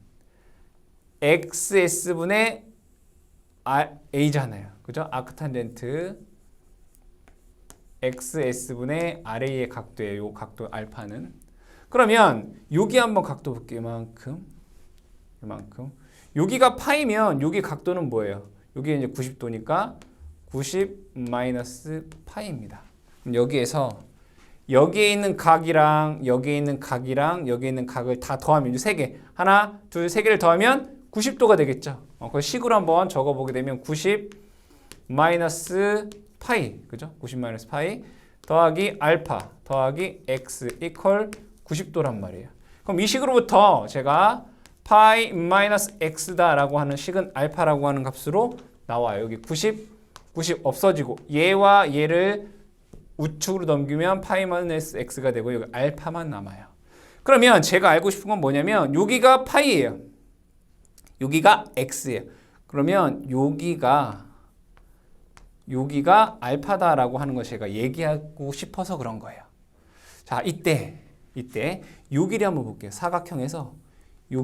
xs분의 a잖아요. 그죠? 아크탄젠트 xs분의 ra의 각도예요. 요 각도 알파는. 그러면 여기 한번 각도 볼게요. 이만큼. 여기가 파이면 여기 각도는 뭐예요? 여기 이제 90도니까 90 마이너스 파이입니다. 그럼 여기에서 여기에 있는 각이랑 여기에 있는 각이랑 여기에 있는 각을 다 더하면 이제 3개. 하나, 둘, 3개를 더하면 90도가 되겠죠. 그 식으로 한번 적어보게 되면 90 마이너스 파이, 그죠? 90 마이너스 파이 더하기 알파 더하기 x 이퀄 90도란 말이에요. 그럼 이 식으로부터 제가 파이 마이너스 x다라고 하는 식은 알파라고 하는 값으로 나와요. 여기 90 없어지고 얘와 얘를 우측으로 넘기면 파이 마이너스 x가 되고 여기 알파만 남아요. 그러면 제가 알고 싶은 건 뭐냐면 여기가 파이예요. 여기가 x예요. 그러면 여기가 알파다라고 하는 걸 제가 얘기하고 싶어서 그런 거예요. 자, 이때 요 길이 한번 볼게요. 사각형에서 요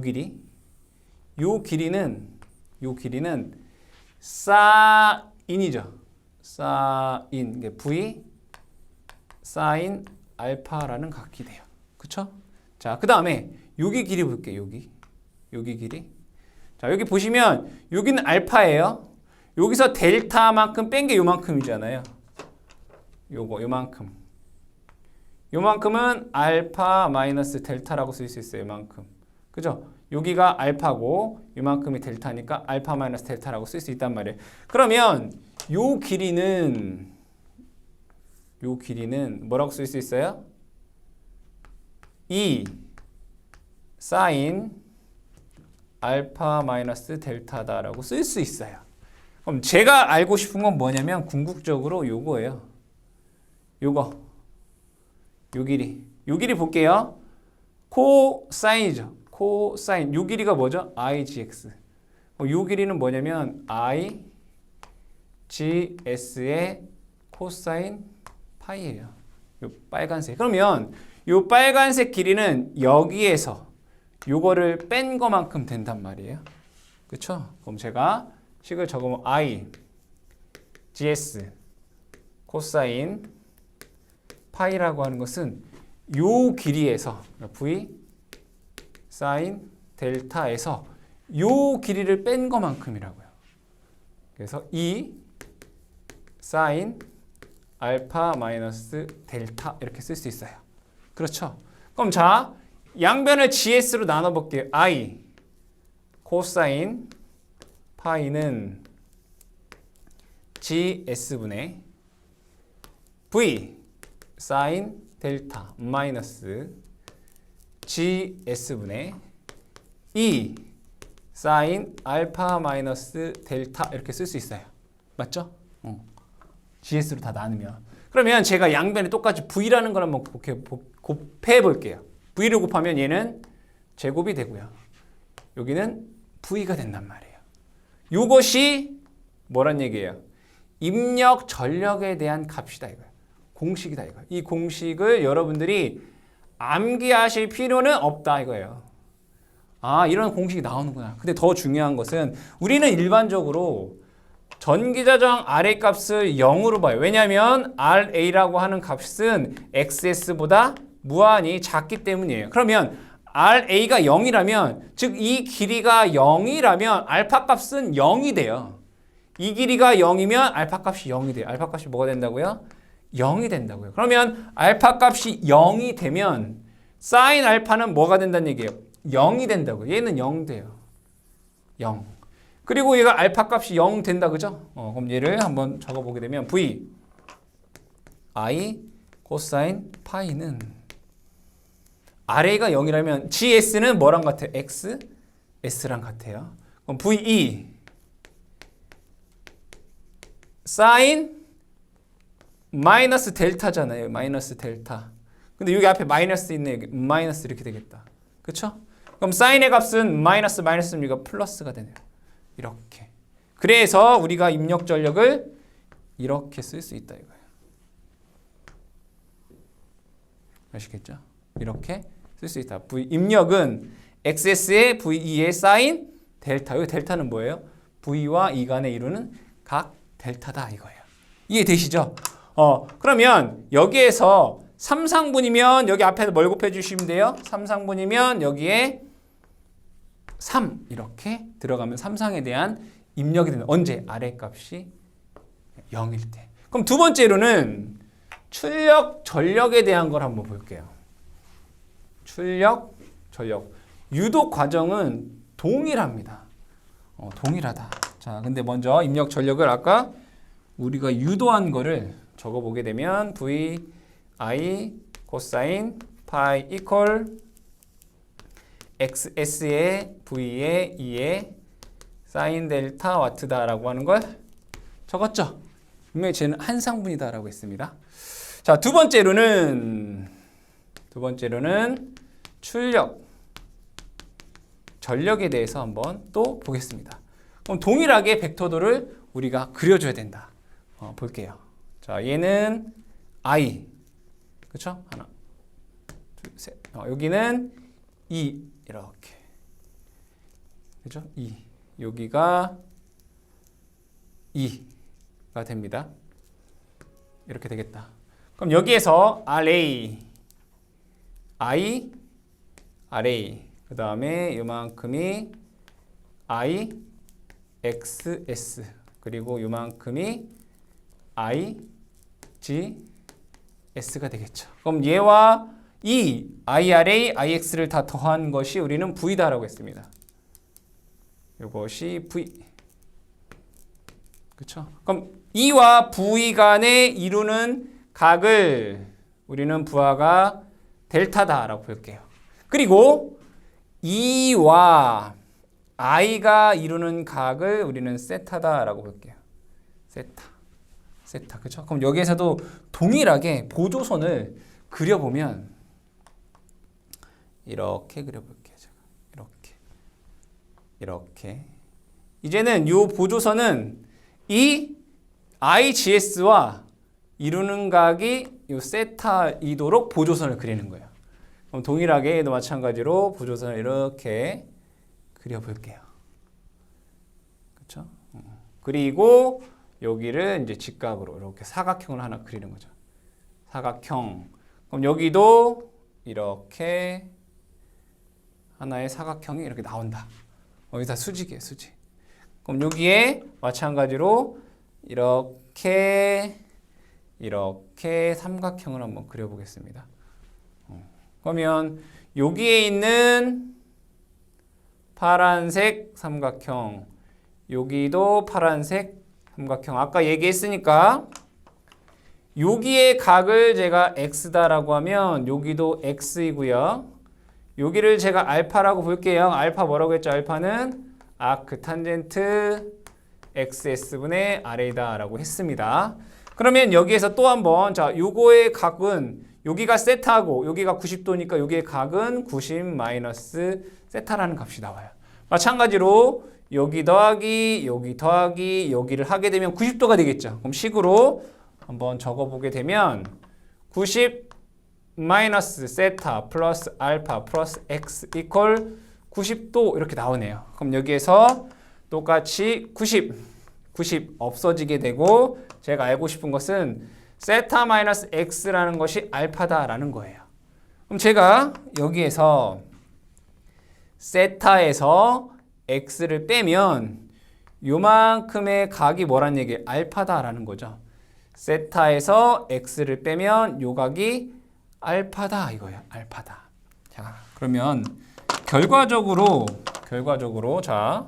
길이는 사인이죠. 사인, 이게 v 사인 알파라는 각이 돼요. 그쵸? 자, 그 다음에 여기 길이 볼게요. 여기 길이. 자, 여기 보시면 여기는 알파예요. 여기서 델타만큼 뺀 게 요만큼이잖아요. 요만큼. 요만큼은 알파 마이너스 델타라고 쓸 수 있어요. 요만큼. 그죠? 여기가 알파고 요만큼이 델타니까 알파 마이너스 델타라고 쓸 수 있단 말이에요. 그러면 요 길이는 뭐라고 쓸 수 있어요? 2 사인 알파 마이너스 델타다라고 쓸 수 있어요. 그럼 제가 알고 싶은 건 뭐냐면 궁극적으로 요거예요. 요 길이 볼게요. 코사인이죠. 코사인. 요 길이가 뭐죠? IGX. 요 길이는 뭐냐면 IGS의 코사인 파이예요. 요 빨간색. 그러면 요 빨간색 길이는 여기에서 요거를 뺀 거만큼 된단 말이에요. 그렇죠? 그럼 제가 식을 적으면 IGS 코사인 파이라고 하는 것은 요 길이에서 V 사인 델타에서 요 길이를 뺀 것만큼이라고요. 그래서 2 사인 알파 마이너스 델타 이렇게 쓸 수 있어요. 그렇죠? 그럼 자, 양변을 GS로 나눠볼게요. I 코사인 파이는 GS분의 V 사인 델타 마이너스 GS분의 E 사인 알파 마이너스 델타 이렇게 쓸 수 있어요. 맞죠? GS로 다 나누면. 그러면 제가 양변에 똑같이 V라는 걸 한번 곱해 볼게요. V를 곱하면 얘는 제곱이 되고요. 여기는 V가 된단 말이에요. 이것이 뭐란 얘기예요? 입력 전력에 대한 값이다 이거예요. 공식이다 이거예요. 이 공식을 여러분들이 암기하실 필요는 없다 이거예요. 아, 이런 공식이 나오는구나. 근데 더 중요한 것은 우리는 일반적으로 전기자정 RA 값을 0으로 봐요. 왜냐하면 RA라고 하는 값은 XS보다 무한히 작기 때문이에요. 그러면 RA가 0이라면, 즉 이 길이가 0이라면 알파 값은 0이 돼요. 이 길이가 0이면 알파 값이 0이 돼요. 알파 값이 뭐가 된다고요? 0이 된다고요. 그러면 알파 값이 0이 되면 사인 알파는 뭐가 된다는 얘기예요? 0이 된다고요. 얘는 0 돼요. 0. 그리고 얘가 알파 값이 0 된다, 그죠? 그럼 얘를 한번 적어보게 되면 V I 코사인 파이는 RA가 0이라면 GS는 뭐랑 같아요? X? S랑 같아요. 그럼 VE 사인 마이너스 델타잖아요. 마이너스 델타. 근데 여기 앞에 마이너스 있네. 여기 마이너스 이렇게 되겠다. 그쵸? 그럼 사인의 값은 마이너스입니까? 플러스가 되네요. 이렇게. 그래서 우리가 입력 전력을 이렇게 쓸 수 있다 이거예요. 아시겠죠? 이렇게 쓸 수 있다. 입력은 XS의 VE의 사인 델타. 여기 델타는 뭐예요? V와 E 간에 이루는 각 델타다 이거예요. 이해되시죠? 그러면 여기에서 3상분이면 여기 앞에서 뭘 곱해 주시면 돼요? 3상분이면 여기에 3 이렇게 들어가면 3상에 대한 입력이 되는 언제? 아래 값이 0일 때. 그럼 두 번째로는 출력 전력에 대한 걸 한번 볼게요. 출력 전력. 유도 과정은 동일합니다. 동일하다. 자, 근데 먼저 입력 전력을 아까 우리가 유도한 거를 적어 보게 되면 V I 코사인 파이 이퀄 XS의 V의 E의 사인 델타 와트다라고 하는 걸 적었죠. 분명히 쟤는 한 상분이다라고 했습니다. 자, 두 번째로는 출력 전력에 대해서 한번 또 보겠습니다. 그럼 동일하게 벡터도를 우리가 그려줘야 된다. 볼게요. 자, 얘는 I, 그렇죠? 하나, 둘, 셋. 여기는 E 이렇게, 그렇죠? E. 여기가 E가 됩니다. 이렇게 되겠다. 그럼 여기에서 RA, I, RA, 그 다음에 이만큼이 I, XS, 그리고 이만큼이 I, G, S가 되겠죠. 그럼 얘와 이 IRA, IX를 다 더한 것이 우리는 V다라고 했습니다. 이것이 V. 그렇죠? 그럼 E와 V 간에 이루는 각을 우리는 부하가 델타다라고 볼게요. 그리고 E와 I가 이루는 각을 우리는 세타다라고 볼게요. 세타. 그렇죠? 그럼 여기에서도 동일하게 보조선을 그려보면 이렇게 그려볼게요. 제가 이렇게. 이제는 이 보조선은 이 IGS와 이루는 각이 이 세타이도록 보조선을 그리는 거예요. 그럼 동일하게 얘도 마찬가지로 보조선을 이렇게 그려볼게요. 그렇죠? 그리고 여기를 이제 직각으로 이렇게 사각형을 하나 그리는 거죠. 사각형. 그럼 여기도 이렇게 하나의 사각형이 이렇게 나온다. 여기다 수직이에요, 수직. 그럼 여기에 마찬가지로 이렇게 삼각형을 한번 그려보겠습니다. 그러면 여기에 있는 파란색 삼각형, 여기도 파란색 삼각형 아까 얘기했으니까 여기의 각을 제가 x다라고 하면 여기도 x이고요. 여기를 제가 알파라고 볼게요. 알파 뭐라고 했죠? 알파는 아크 탄젠트 xs분의 r이다라고 했습니다. 그러면 여기에서 또 한번 자, 요거의 각은 여기가 세타고 여기가 90도니까 여기의 각은 90 마이너스 세타라는 값이 나와요. 마찬가지로 여기 더하기 여기 더하기 여기를 하게 되면 90도가 되겠죠. 그럼 식으로 한번 적어보게 되면 90 마이너스 세타 플러스 알파 플러스 x 이퀄 90도 이렇게 나오네요. 그럼 여기에서 똑같이 90 없어지게 되고 제가 알고 싶은 것은 세타 마이너스 x라는 것이 알파다라는 거예요. 그럼 제가 여기에서 세타에서 x를 빼면 요만큼의 각이 뭐란 얘기예요? 알파다라는 거죠. 세타에서 x를 빼면 요 각이 알파다 이거예요. 알파다. 자, 그러면 결과적으로 자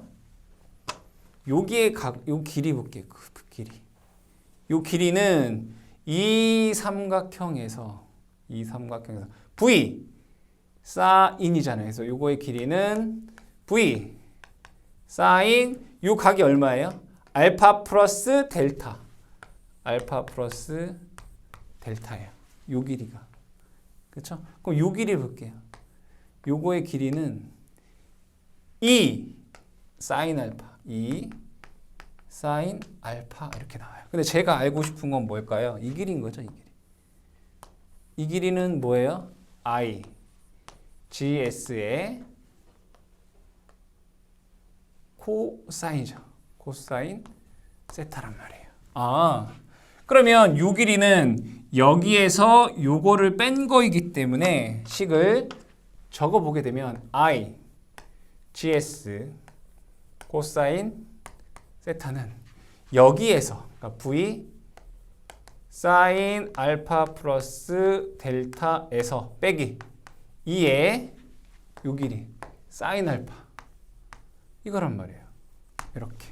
여기에 요 길이 볼게요. 그 길이. 요 길이는 이 삼각형에서 v 사인이잖아요. 그래서 요거의 길이는 v 사인 요 각이 얼마예요? 알파 플러스 델타. 알파 플러스 델타예요. 요 길이가. 그렇죠? 그럼 요 길이 볼게요. 요거의 길이는 2 사인 알파. 2 사인 알파 이렇게 나와요. 근데 제가 알고 싶은 건 뭘까요? 이 길이인 거죠, 이 길이. 이 길이는 뭐예요? I GS의 코사인이죠. 코사인 세타란 말이에요. 아, 그러면 요 길이는 여기에서 요거를 뺀 거이기 때문에 식을 적어보게 되면 I GS 코사인 세타는 여기에서 그러니까 V 사인 알파 플러스 델타에서 빼기 2의 요 길이 사인 알파 이거란 말이에요. 이렇게.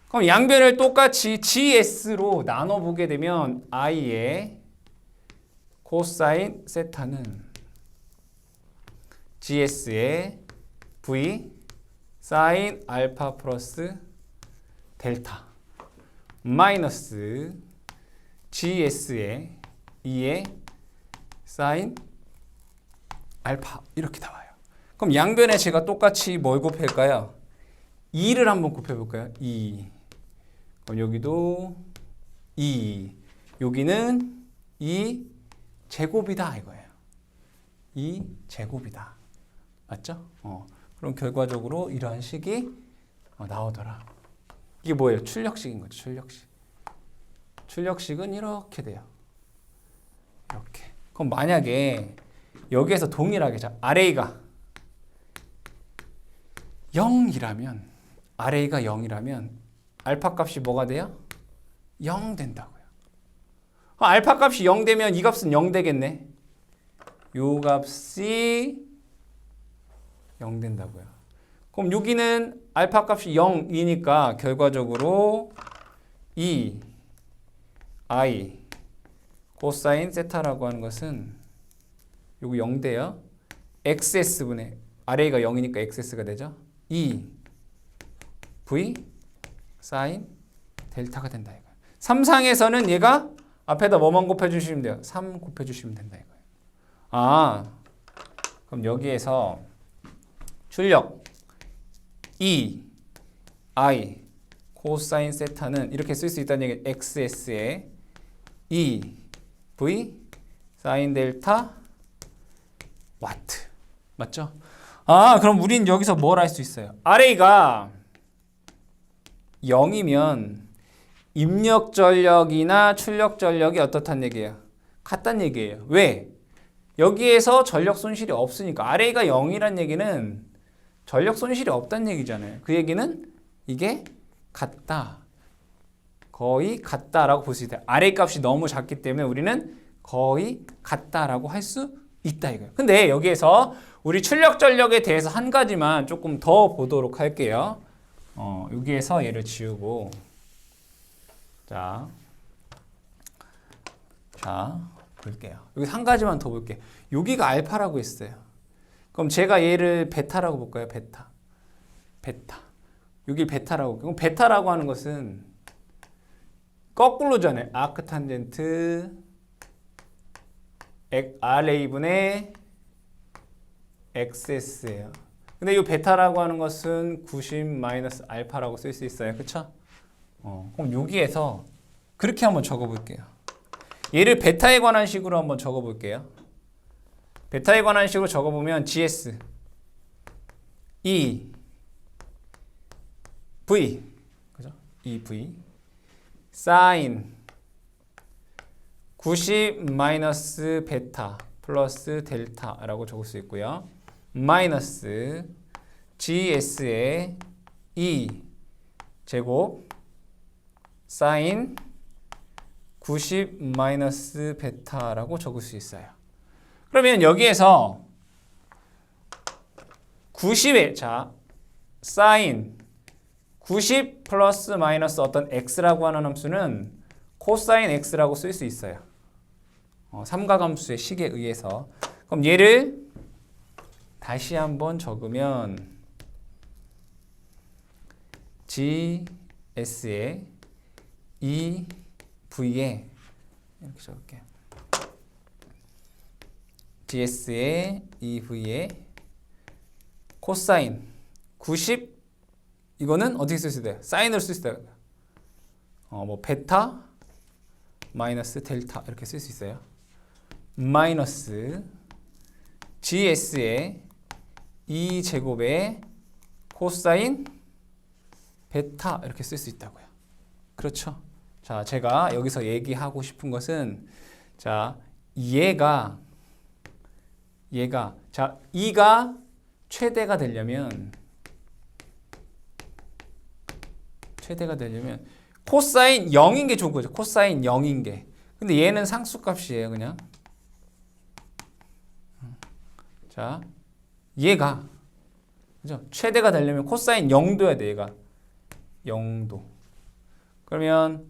그럼 양변을 똑같이 GS로 나눠보게 되면 I의 코사인 세타는 GS의 V 사인 알파 플러스 델타 마이너스 GS의 2의 사인 알파 이렇게 나와요. 그럼 양변에 제가 똑같이 뭘 곱할까요? 2를 한번 곱해볼까요? 2. 그럼 여기도 2. 여기는 2 제곱이다 이거예요. 2 제곱이다. 맞죠? 그럼 결과적으로 이러한 식이 나오더라. 이게 뭐예요? 출력식인 거죠. 출력식. 출력식은 이렇게 돼요. 이렇게. 그럼 만약에 여기에서 동일하게 자, RA가 0이라면 RA가 0이라면 알파 값이 뭐가 돼요? 0 된다고요. 알파 값이 0 되면 이 값은 0 되겠네. 요 값이 0 된다고요. 그럼 여기는 알파 값이 0이니까 결과적으로 2 I 코사인 세타라고 하는 것은 요거 0 돼요. XS분의 RA가 0이니까 XS가 되죠. 2 V 사인 델타가 된다 이거예요. 3상에서는 얘가 앞에다 뭐만 곱해주시면 돼요? 3 곱해주시면 된다 이거예요. 아, 그럼 여기에서 출력 2 I 코사인 세타는 이렇게 쓸 수 있다는 얘기 XS에 2 V 사인 델타 와트. 맞죠? 아, 그럼 우린 여기서 뭘 할 수 있어요? RA가 0이면 입력 전력이나 출력 전력이 어떻단 얘기예요? 같단 얘기예요. 왜? 여기에서 전력 손실이 없으니까. RA가 0이란 얘기는 전력 손실이 없다는 얘기잖아요. 그 얘기는 이게 같다. 거의 같다라고 볼 수 있다. RA 값이 너무 작기 때문에 우리는 거의 같다라고 할 수 있다 이거예요. 근데 여기에서 우리 출력 전력에 대해서 한 가지만 조금 더 보도록 할게요. 여기에서 얘를 지우고 자, 볼게요. 여기 한 가지만 더 볼게요. 여기가 알파라고 했어요. 그럼 제가 얘를 베타라고 볼까요? 베타. 여기 베타라고. 그럼 베타라고 하는 것은 거꾸로잖아요. 아크탄젠트 RA분의 XS예요. 근데 이 베타라고 하는 것은 90 마이너스 알파라고 쓸 수 있어요. 그쵸? 그럼 여기에서 그렇게 한번 적어볼게요. 얘를 베타에 관한 식으로 한번 적어볼게요. 베타에 관한 식으로 적어보면 GS E V 그죠? EV 사인 90 마이너스 베타 플러스 델타라고 적을 수 있고요. 마이너스 GS의 E 제곱 사인 90 마이너스 베타라고 적을 수 있어요. 그러면 여기에서 90에 사인 90 플러스 마이너스 어떤 x라고 하는 함수는 코사인 x라고 쓸 수 있어요. 삼각함수의 식에 의해서. 그럼 얘를 다시 한번 적으면 GS의 EV에 이렇게 적을게요. GS의 EV에 코사인 90 이거는 어떻게 쓸 수 있어요? 사인으로 쓸 수 있어요. 뭐 베타 마이너스 델타 이렇게 쓸 수 있어요. 마이너스 GS의 E 제곱에 코사인 베타 이렇게 쓸 수 있다고요. 그렇죠? 자, 제가 여기서 얘기하고 싶은 것은 얘가 자, 2가 최대가 되려면 코사인 0인 게 좋은 거죠. 코사인 0인 게. 근데 얘는 상수값이에요, 그냥. 자, 얘가 그죠? 최대가 되려면 코사인 0도야 돼, 얘가. 0도. 그러면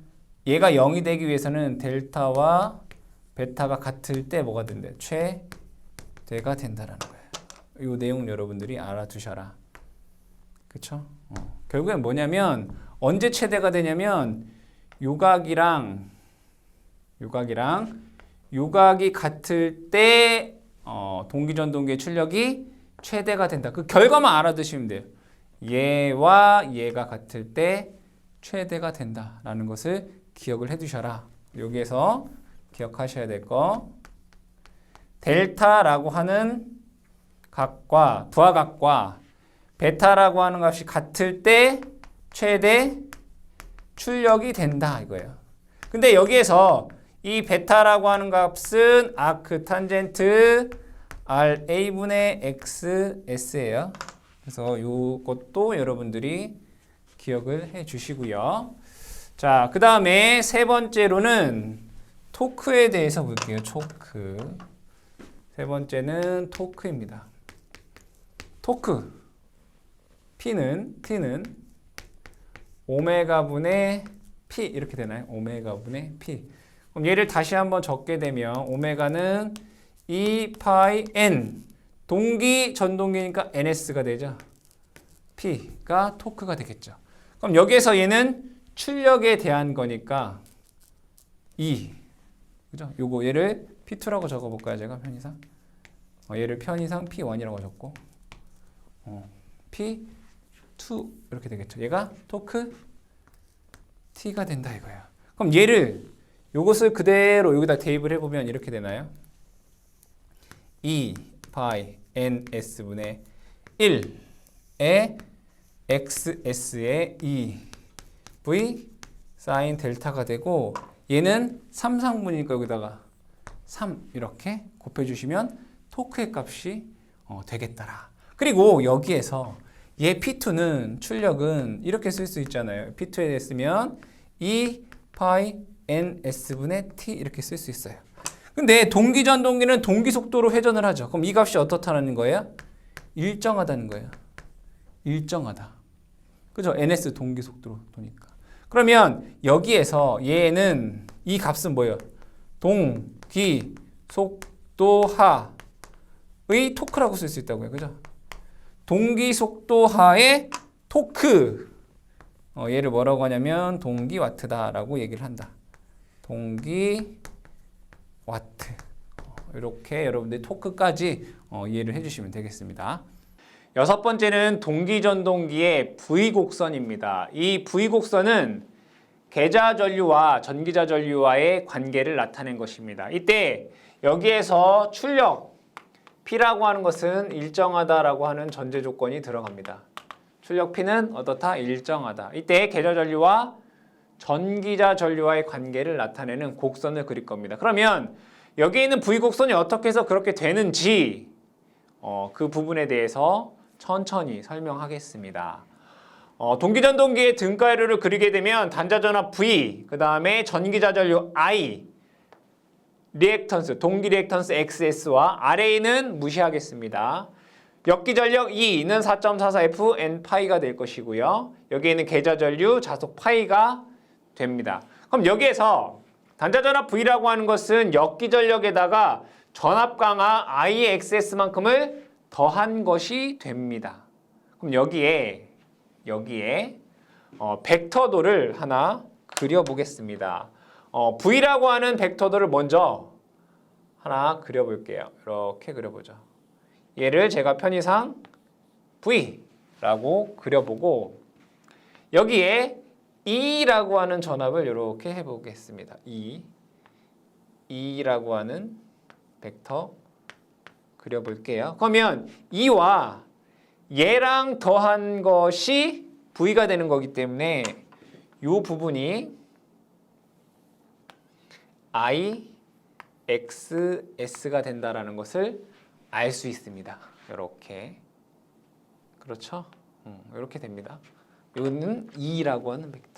얘가 0이 되기 위해서는 델타와 베타가 같을 때 뭐가 된대? 최대가 된다라는 거예요. 이 내용 여러분들이 알아두셔라. 그쵸? 결국엔 뭐냐면 언제 최대가 되냐면 요각이랑 요각이 같을 때 동기전동기의 출력이 최대가 된다. 그 결과만 알아두시면 돼요. 얘와 얘가 같을 때 최대가 된다라는 것을 기억을 해두셔라. 여기에서 기억하셔야 될 거 델타라고 하는 각과 부하각과 베타라고 하는 값이 같을 때 최대 출력이 된다 이거예요. 근데 여기에서 이 베타라고 하는 값은 아크탄젠트 RA분의 XS예요. 그래서 이것도 여러분들이 기억을 해 주시고요. 자, 그 다음에 세 번째로는 토크에 대해서 볼게요. 토크. 세 번째는 토크입니다. 토크. T는 오메가분의 P 이렇게 되나요? 오메가분의 P. 그럼 얘를 다시 한번 적게 되면 오메가는 2파이 N. 동기 전동기니까 NS가 되죠. P가 토크가 되겠죠. 그럼 여기에서 얘는 출력에 대한 거니까 E. 그죠? 요거 얘를 P2라고 적어 볼까요? 제가 편의상. 얘를 편의상 P1이라고 적고 P2 이렇게 되겠죠. 얘가 토크 T가 된다 이거예요. 그럼 얘를 요것을 그대로 여기다 대입을 해보면 이렇게 되나요? 2 파이 NS분의 1에 XS의 2V 사인 델타가 되고 얘는 3상분이니까 여기다가 3 이렇게 곱해주시면 토크의 값이 되겠더라. 그리고 여기에서 얘 P2는 출력은 이렇게 쓸 수 있잖아요. P2에 쓰면 2 파이 NS분의 T 이렇게 쓸 수 있어요. 근데 동기전동기는 동기속도로 회전을 하죠. 그럼 이 값이 어떻다는 거예요? 일정하다는 거예요. 일정하다. 그죠? NS 동기속도로 도니까. 그러면 여기에서 얘는 이 값은 뭐예요? 동기 속도하의 토크라고 쓸 수 있다고요. 그죠? 동기 속도하의 토크. 얘를 뭐라고 하냐면 동기 와트다라고 얘기를 한다. 동기 와트. 이렇게 여러분들 토크까지 이해를 해주시면 되겠습니다. 여섯 번째는 동기전동기의 V곡선입니다. 이 V곡선은 계좌전류와 전기자전류와의 관계를 나타낸 것입니다. 이때 여기에서 출력 P라고 하는 것은 일정하다라고 하는 전제 조건이 들어갑니다. 출력 P는 어떻다? 일정하다. 이때 계좌전류와 전기자전류와의 관계를 나타내는 곡선을 그릴 겁니다. 그러면 여기에 있는 V곡선이 어떻게 해서 그렇게 되는지 그 부분에 대해서 천천히 설명하겠습니다. 동기전동기의 등가이로를 그리게 되면 단자전압 V, 그 다음에 전기자전류 I, 리액턴스, 동기 리액턴스 XS와 RA는 무시하겠습니다. 역기전력 E는 4.44F N 파이가 될 것이고요. 여기에 있는 계좌전류 자속 파이가 됩니다. 그럼 여기에서 단자전압 V라고 하는 것은 역기전력에다가 전압 강하 IXS만큼을 더한 것이 됩니다. 그럼 여기에 벡터도를 하나 그려보겠습니다. V라고 하는 벡터도를 먼저 하나 그려볼게요. 이렇게 그려보죠. 얘를 제가 편의상 V라고 그려보고 여기에 E라고 하는 전압을 이렇게 해보겠습니다. E라고 하는 벡터 그려볼게요. 그러면 E와 얘랑 더한 것이 V가 되는 거기 때문에 이 부분이 IXS가 된다라는 것을 알 수 있습니다. 이렇게. 그렇죠? 이렇게 됩니다. 이거는 E라고 하는 벡터.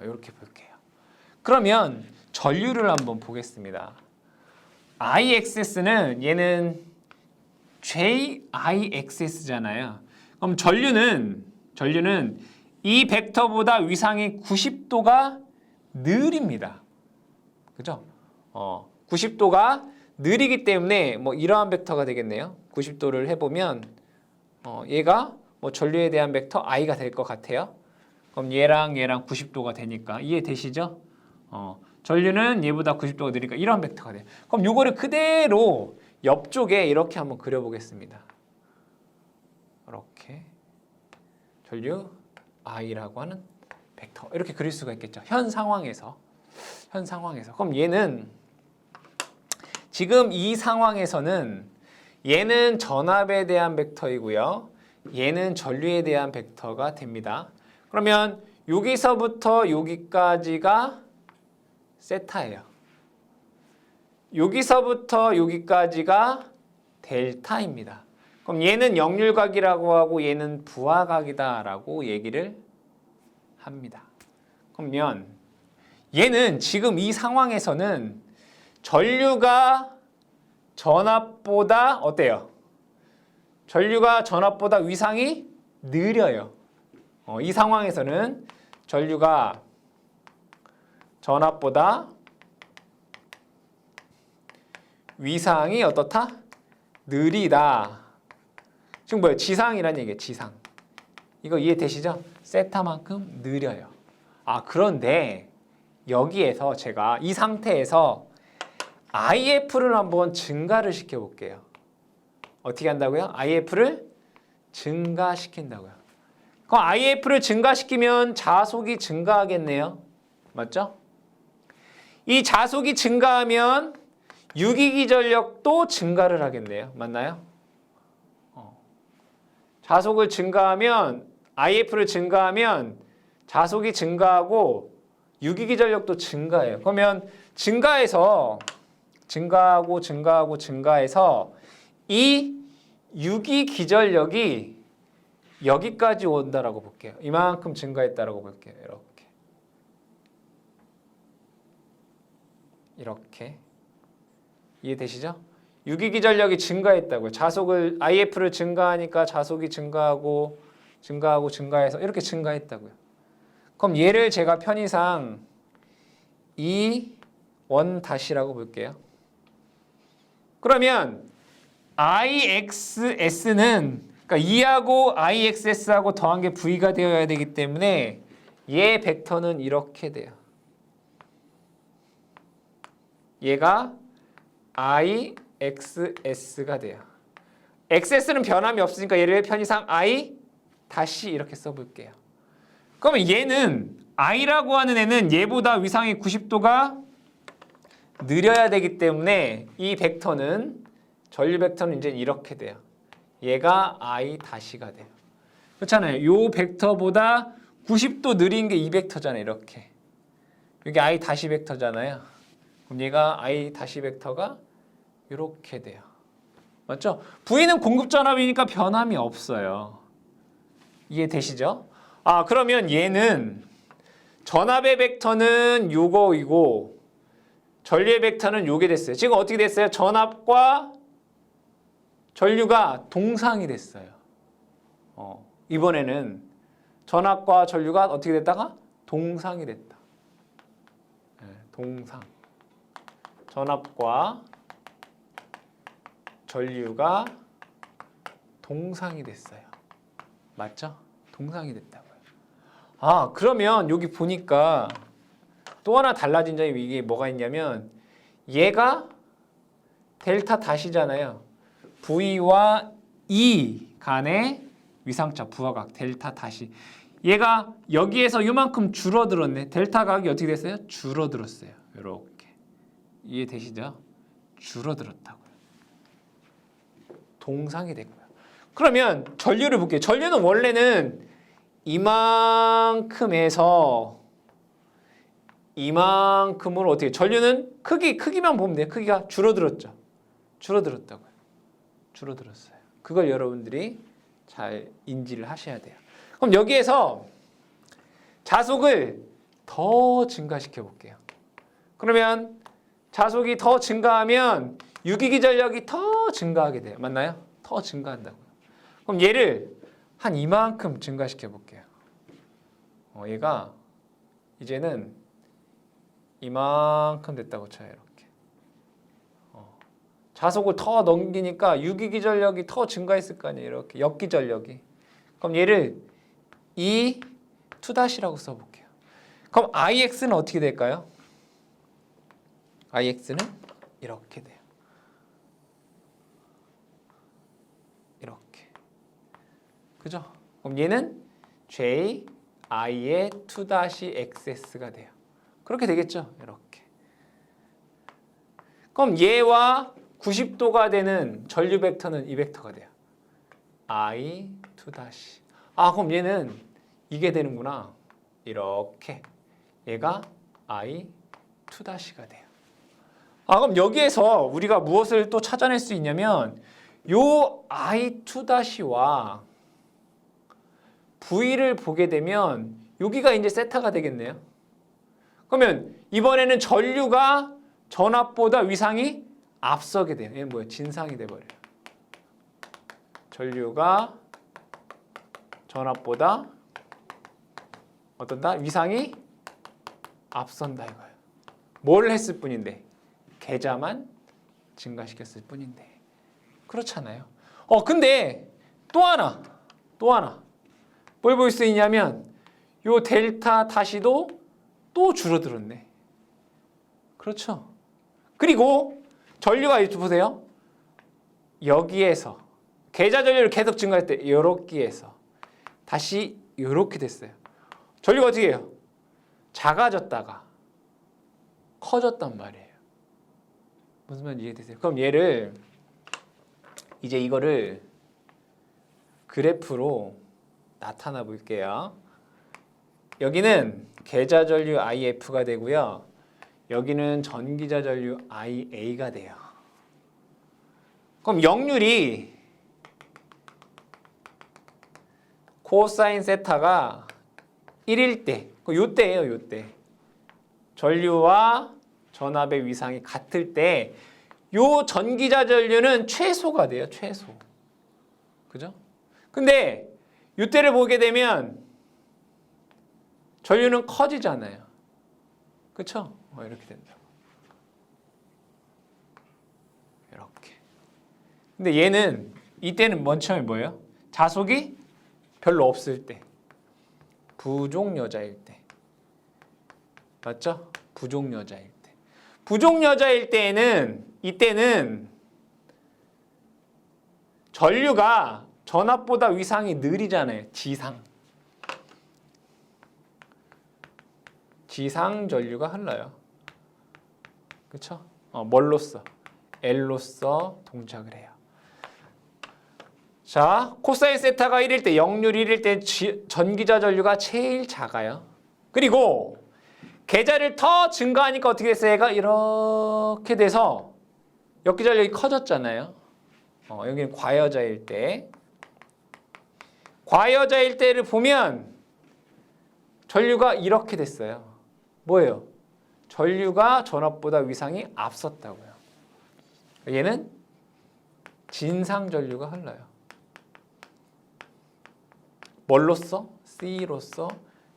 이렇게 볼게요. 그러면 전류를 한번 보겠습니다. IXS는 얘는 JIXS잖아요. 그럼 전류는 이 벡터보다 위상이 90도가 느립니다. 그죠? 90도가 느리기 때문에 뭐 이러한 벡터가 되겠네요. 90도를 해보면 얘가 뭐 전류에 대한 벡터 I가 될 것 같아요. 그럼 얘랑 90도가 되니까 이해되시죠? 전류는 얘보다 90도가 느리니까 이런 벡터가 돼요. 그럼 요거를 그대로 옆쪽에 이렇게 한번 그려보겠습니다. 이렇게 전류 I라고 하는 벡터 이렇게 그릴 수가 있겠죠. 현 상황에서. 그럼 얘는 지금 이 상황에서는 얘는 전압에 대한 벡터이고요. 얘는 전류에 대한 벡터가 됩니다. 그러면 여기서부터 여기까지가 세타예요. 여기서부터 여기까지가 델타입니다. 그럼 얘는 역률각이라고 하고 얘는 부하각이다라고 얘기를 합니다. 그러면 얘는 지금 이 상황에서는 전류가 전압보다 어때요? 전류가 전압보다 위상이 느려요. 이 상황에서는 전류가 전압보다 위상이 어떻다? 느리다. 지금 뭐예요? 지상이란 얘기예요. 지상. 이거 이해되시죠? 세타만큼 느려요. 그런데 여기에서 제가 이 상태에서 IF를 한번 증가를 시켜볼게요. 어떻게 한다고요? IF를 증가시킨다고요. 그럼 IF를 증가시키면 자속이 증가하겠네요. 맞죠? 이 자속이 증가하면 유기기 전력도 증가를 하겠네요. 맞나요? 자속을 증가하면 IF를 증가하면 자속이 증가하고 유기기 전력도 증가해요. 그러면 증가해서 이 유기기 전력이 여기까지 온다라고 볼게요. 이만큼 증가했다라고 볼게요. 이렇게 이해되시죠? 유기기 전력이 증가했다고요. 자속을 IF를 증가하니까 자속이 증가해서 이렇게 증가했다고요. 그럼 얘를 제가 편의상 E1-라고 볼게요. 그러면 IXS는 그러니까 E하고 IXS하고 더한 게 V가 되어야 되기 때문에 얘 벡터는 이렇게 돼요. 얘가 IXS가 돼요. XS는 변함이 없으니까 얘를 편의상 I 다시 이렇게 써볼게요. 그러면 얘는 I라고 하는 애는 얘보다 위상이 90도가 느려야 되기 때문에 이 벡터는 전류 벡터는 이제 이렇게 돼요. 얘가 I 다시가 돼요. 그렇잖아요. 요 벡터보다 90도 느린 게 이 벡터잖아요. 이렇게. 여기 I 다시 벡터잖아요. 그럼 얘가 I 다시 벡터가 이렇게 돼요. 맞죠? V는 공급전압이니까 변함이 없어요. 이해되시죠? 아, 그러면 얘는 전압의 벡터는 요거이고 전류의 벡터는 요게 됐어요. 지금 어떻게 됐어요? 전압과 전류가 동상이 됐어요. 이번에는 전압과 전류가 어떻게 됐다가? 동상이 됐다. 네, 동상. 전압과 전류가 동상이 됐어요. 맞죠? 동상이 됐다고요. 아, 그러면 여기 보니까 또 하나 달라진 점이 이게 뭐가 있냐면 얘가 델타 다시잖아요. V와 E 간의 위상차 부하각 델타 다시. 얘가 여기에서 요만큼 줄어들었네. 델타 각이 어떻게 됐어요? 줄어들었어요. 이렇게. 이해되시죠? 줄어들었다고요. 동상이 됐고요. 그러면 전류를 볼게요. 전류는 원래는 이만큼에서 이만큼으로 어떻게 전류는 크기만 보면 돼요. 크기가 줄어들었죠. 줄어들었다고요. 줄어들었어요. 그걸 여러분들이 잘 인지를 하셔야 돼요. 그럼 여기에서 자속을 더 증가시켜 볼게요. 그러면 자속이 더 증가하면 유기기 전력이 더 증가하게 돼요. 맞나요? 더 증가한다고요. 그럼 얘를 한 이만큼 증가시켜 볼게요. 얘가 이제는 이만큼 됐다고 쳐요. 이렇게. 자속을 더 넘기니까 유기기 전력이 더 증가했을 거 아니에요. 이렇게 역기 전력이. 그럼 얘를 E2-라고 써볼게요. 그럼 IX는 어떻게 될까요? IX는 이렇게 돼요. 이렇게. 그죠? 그럼 얘는 JI의 2-XS가 돼요. 그렇게 되겠죠? 이렇게. 그럼 얘와 90도가 되는 전류 벡터는 이 벡터가 돼요. I2-. 아, 그럼 얘는 이게 되는구나. 이렇게. 얘가 I2-가 돼요. 아, 그럼 여기에서 우리가 무엇을 또 찾아낼 수 있냐면 요 I2-와 V를 보게 되면 여기가 이제 세타가 되겠네요. 그러면 이번에는 전류가 전압보다 위상이 앞서게 돼요. 얘는 뭐예요? 진상이 돼버려요. 전류가 전압보다 어떤다? 위상이 앞선다 이거예요. 뭘 했을 뿐인데? 계자만 증가시켰을 뿐인데. 그렇잖아요. 근데 또 하나. 뭘 볼 수 있냐면 요 델타 다시도 또 줄어들었네. 그렇죠? 그리고 전류가 이쪽 보세요. 여기에서 계자 전류를 계속 증가할 때 요렇게에서 다시 요렇게 됐어요. 전류가 어떻게 해요? 작아졌다가 커졌단 말이에요. 무슨 말인지 이해되세요? 그럼 얘를 이제 이거를 그래프로 나타나 볼게요. 여기는 계자 전류 IF가 되고요. 여기는 전기자 전류 IA가 돼요. 그럼 역률이 코사인 세타가 1일 때, 요때예요, 요때. 전류와 전압의 위상이 같을 때 요 전기자 전류는 최소가 돼요. 최소. 그죠? 근데 이때를 보게 되면 전류는 커지잖아요. 그렇죠? 이렇게 된다고. 이렇게. 근데 얘는 이때는 맨 처음에 뭐예요? 자속이 별로 없을 때. 부종여자일 때. 맞죠? 부종여자일 때. 부종여자일 때에는 이때는 전류가 전압보다 위상이 느리잖아요. 지상 전류가 흘러요. 그렇죠? 뭘로써? L로써 동작을 해요. 자, 코사인 세타가 1일 때, 역률 1일 때 전기자 전류가 제일 작아요. 그리고 계자를 더 증가하니까 어떻게 됐어요? 얘가 이렇게 돼서 역기전력이 커졌잖아요. 여기는 과여자일 때. 과여자일 때를 보면 전류가 이렇게 됐어요. 뭐예요? 전류가 전압보다 위상이 앞섰다고요. 얘는 진상 전류가 흘러요. 뭘로써? C로서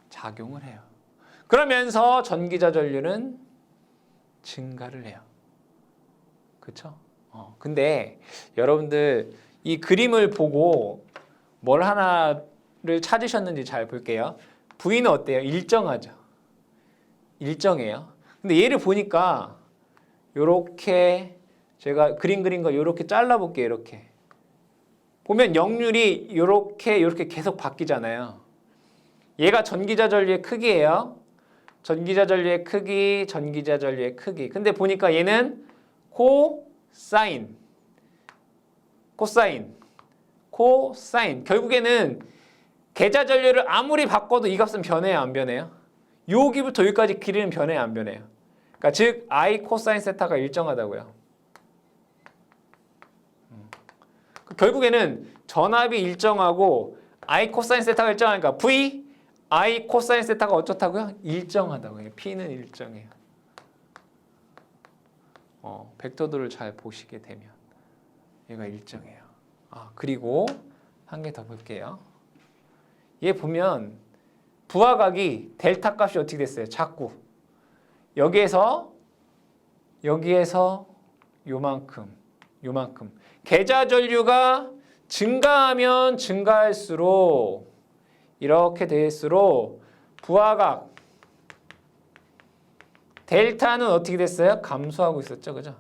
작용을 해요. 그러면서 전기자 전류는 증가를 해요. 그렇죠? 근데 여러분들 이 그림을 보고 뭘 하나를 찾으셨는지 잘 볼게요. V는 어때요? 일정하죠. 일정해요. 근데 얘를 보니까 요렇게 제가 그림 그린 거 요렇게 잘라 볼게요. 이렇게. 보면 역률이 요렇게 계속 바뀌잖아요. 얘가 전기자 전류의 크기예요. 전기자 전류의 크기, 전기자 전류의 크기. 근데 보니까 얘는 코사인. 결국에는 계자 전류를 아무리 바꿔도 이 값은 변해요, 안 변해요? 여기부터 여기까지 길이는 변해요, 안 변해요? 그러니까 즉 I 코사인 세타가 일정하다고요. 결국에는 전압이 일정하고 I 코사인 세타가 일정하니까 V I 코사인 세타가 어쩌다고요? 일정하다고요. P는 일정해요. 벡터들을 잘 보시게 되면 얘가 일정해요. 그리고 한 개 더 볼게요. 얘 보면 부하각이 델타 값이 어떻게 됐어요? 자꾸 여기에서 요만큼 계자 전류가 증가하면 증가할수록 이렇게 될수록 부하각 델타는 어떻게 됐어요? 감소하고 있었죠, 그죠?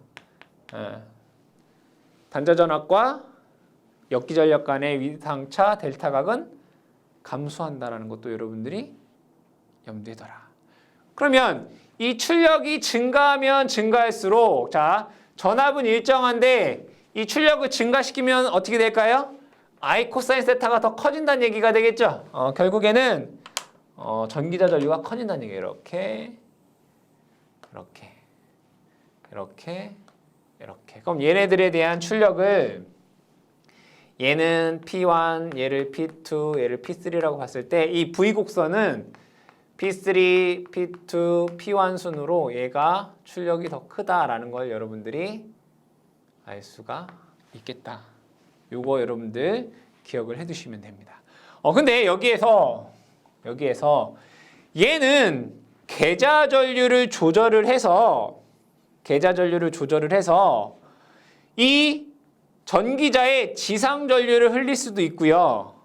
단자전압과 역기전력 간의 위상차 델타각은 감소한다라는 것도 여러분들이 염두에 둬라. 그러면 이 출력이 증가하면 증가할수록 자 전압은 일정한데 이 출력을 증가시키면 어떻게 될까요? I 코사인 세타가 더 커진다는 얘기가 되겠죠. 결국에는 전기자 전류가 커진다는 얘기예요. 이렇게. 그럼 얘네들에 대한 출력을 얘는 P1, 얘를 P2, 얘를 P3라고 봤을 때 이 V 곡선은 P3, P2, P1 순으로 얘가 출력이 더 크다라는 걸 여러분들이 알 수가 있겠다. 요거 여러분들 기억을 해두시면 됩니다. 근데 여기에서 얘는 계자 전류를 조절을 해서 이 전기자의 지상 전류를 흘릴 수도 있고요.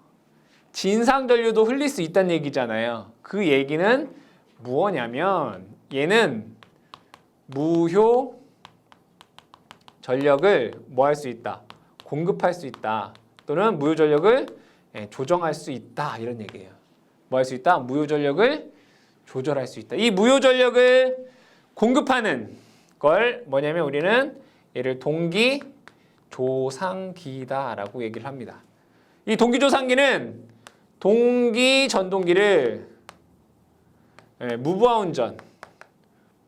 진상 전류도 흘릴 수 있다는 얘기잖아요. 그 얘기는 무엇냐면 얘는 무효 전력을 뭐 할 수 있다? 공급할 수 있다. 또는 무효 전력을 조정할 수 있다. 이런 얘기예요. 뭐 할 수 있다? 무효 전력을 조절할 수 있다. 이 무효 전력을 공급하는 걸 뭐냐면 우리는 얘를 동기 조상기다라고 얘기를 합니다. 이 동기 조상기는 동기 전동기를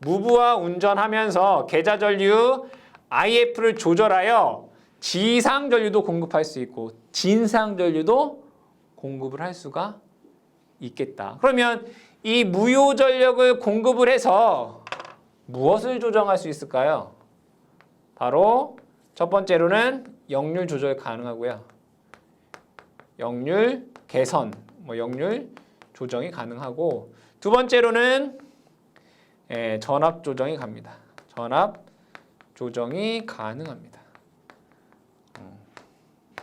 무부하 운전하면서 계자 전류 IF를 조절하여 지상 전류도 공급할 수 있고 진상 전류도 공급을 할 수가 있겠다. 그러면 이 무효 전력을 공급을 해서 무엇을 조정할 수 있을까요? 바로 첫 번째로는 역률 조절 가능하고요. 역률 개선, 역률 조정이 가능하고 두 번째로는 전압 조정이 갑니다. 전압 조정이 가능합니다.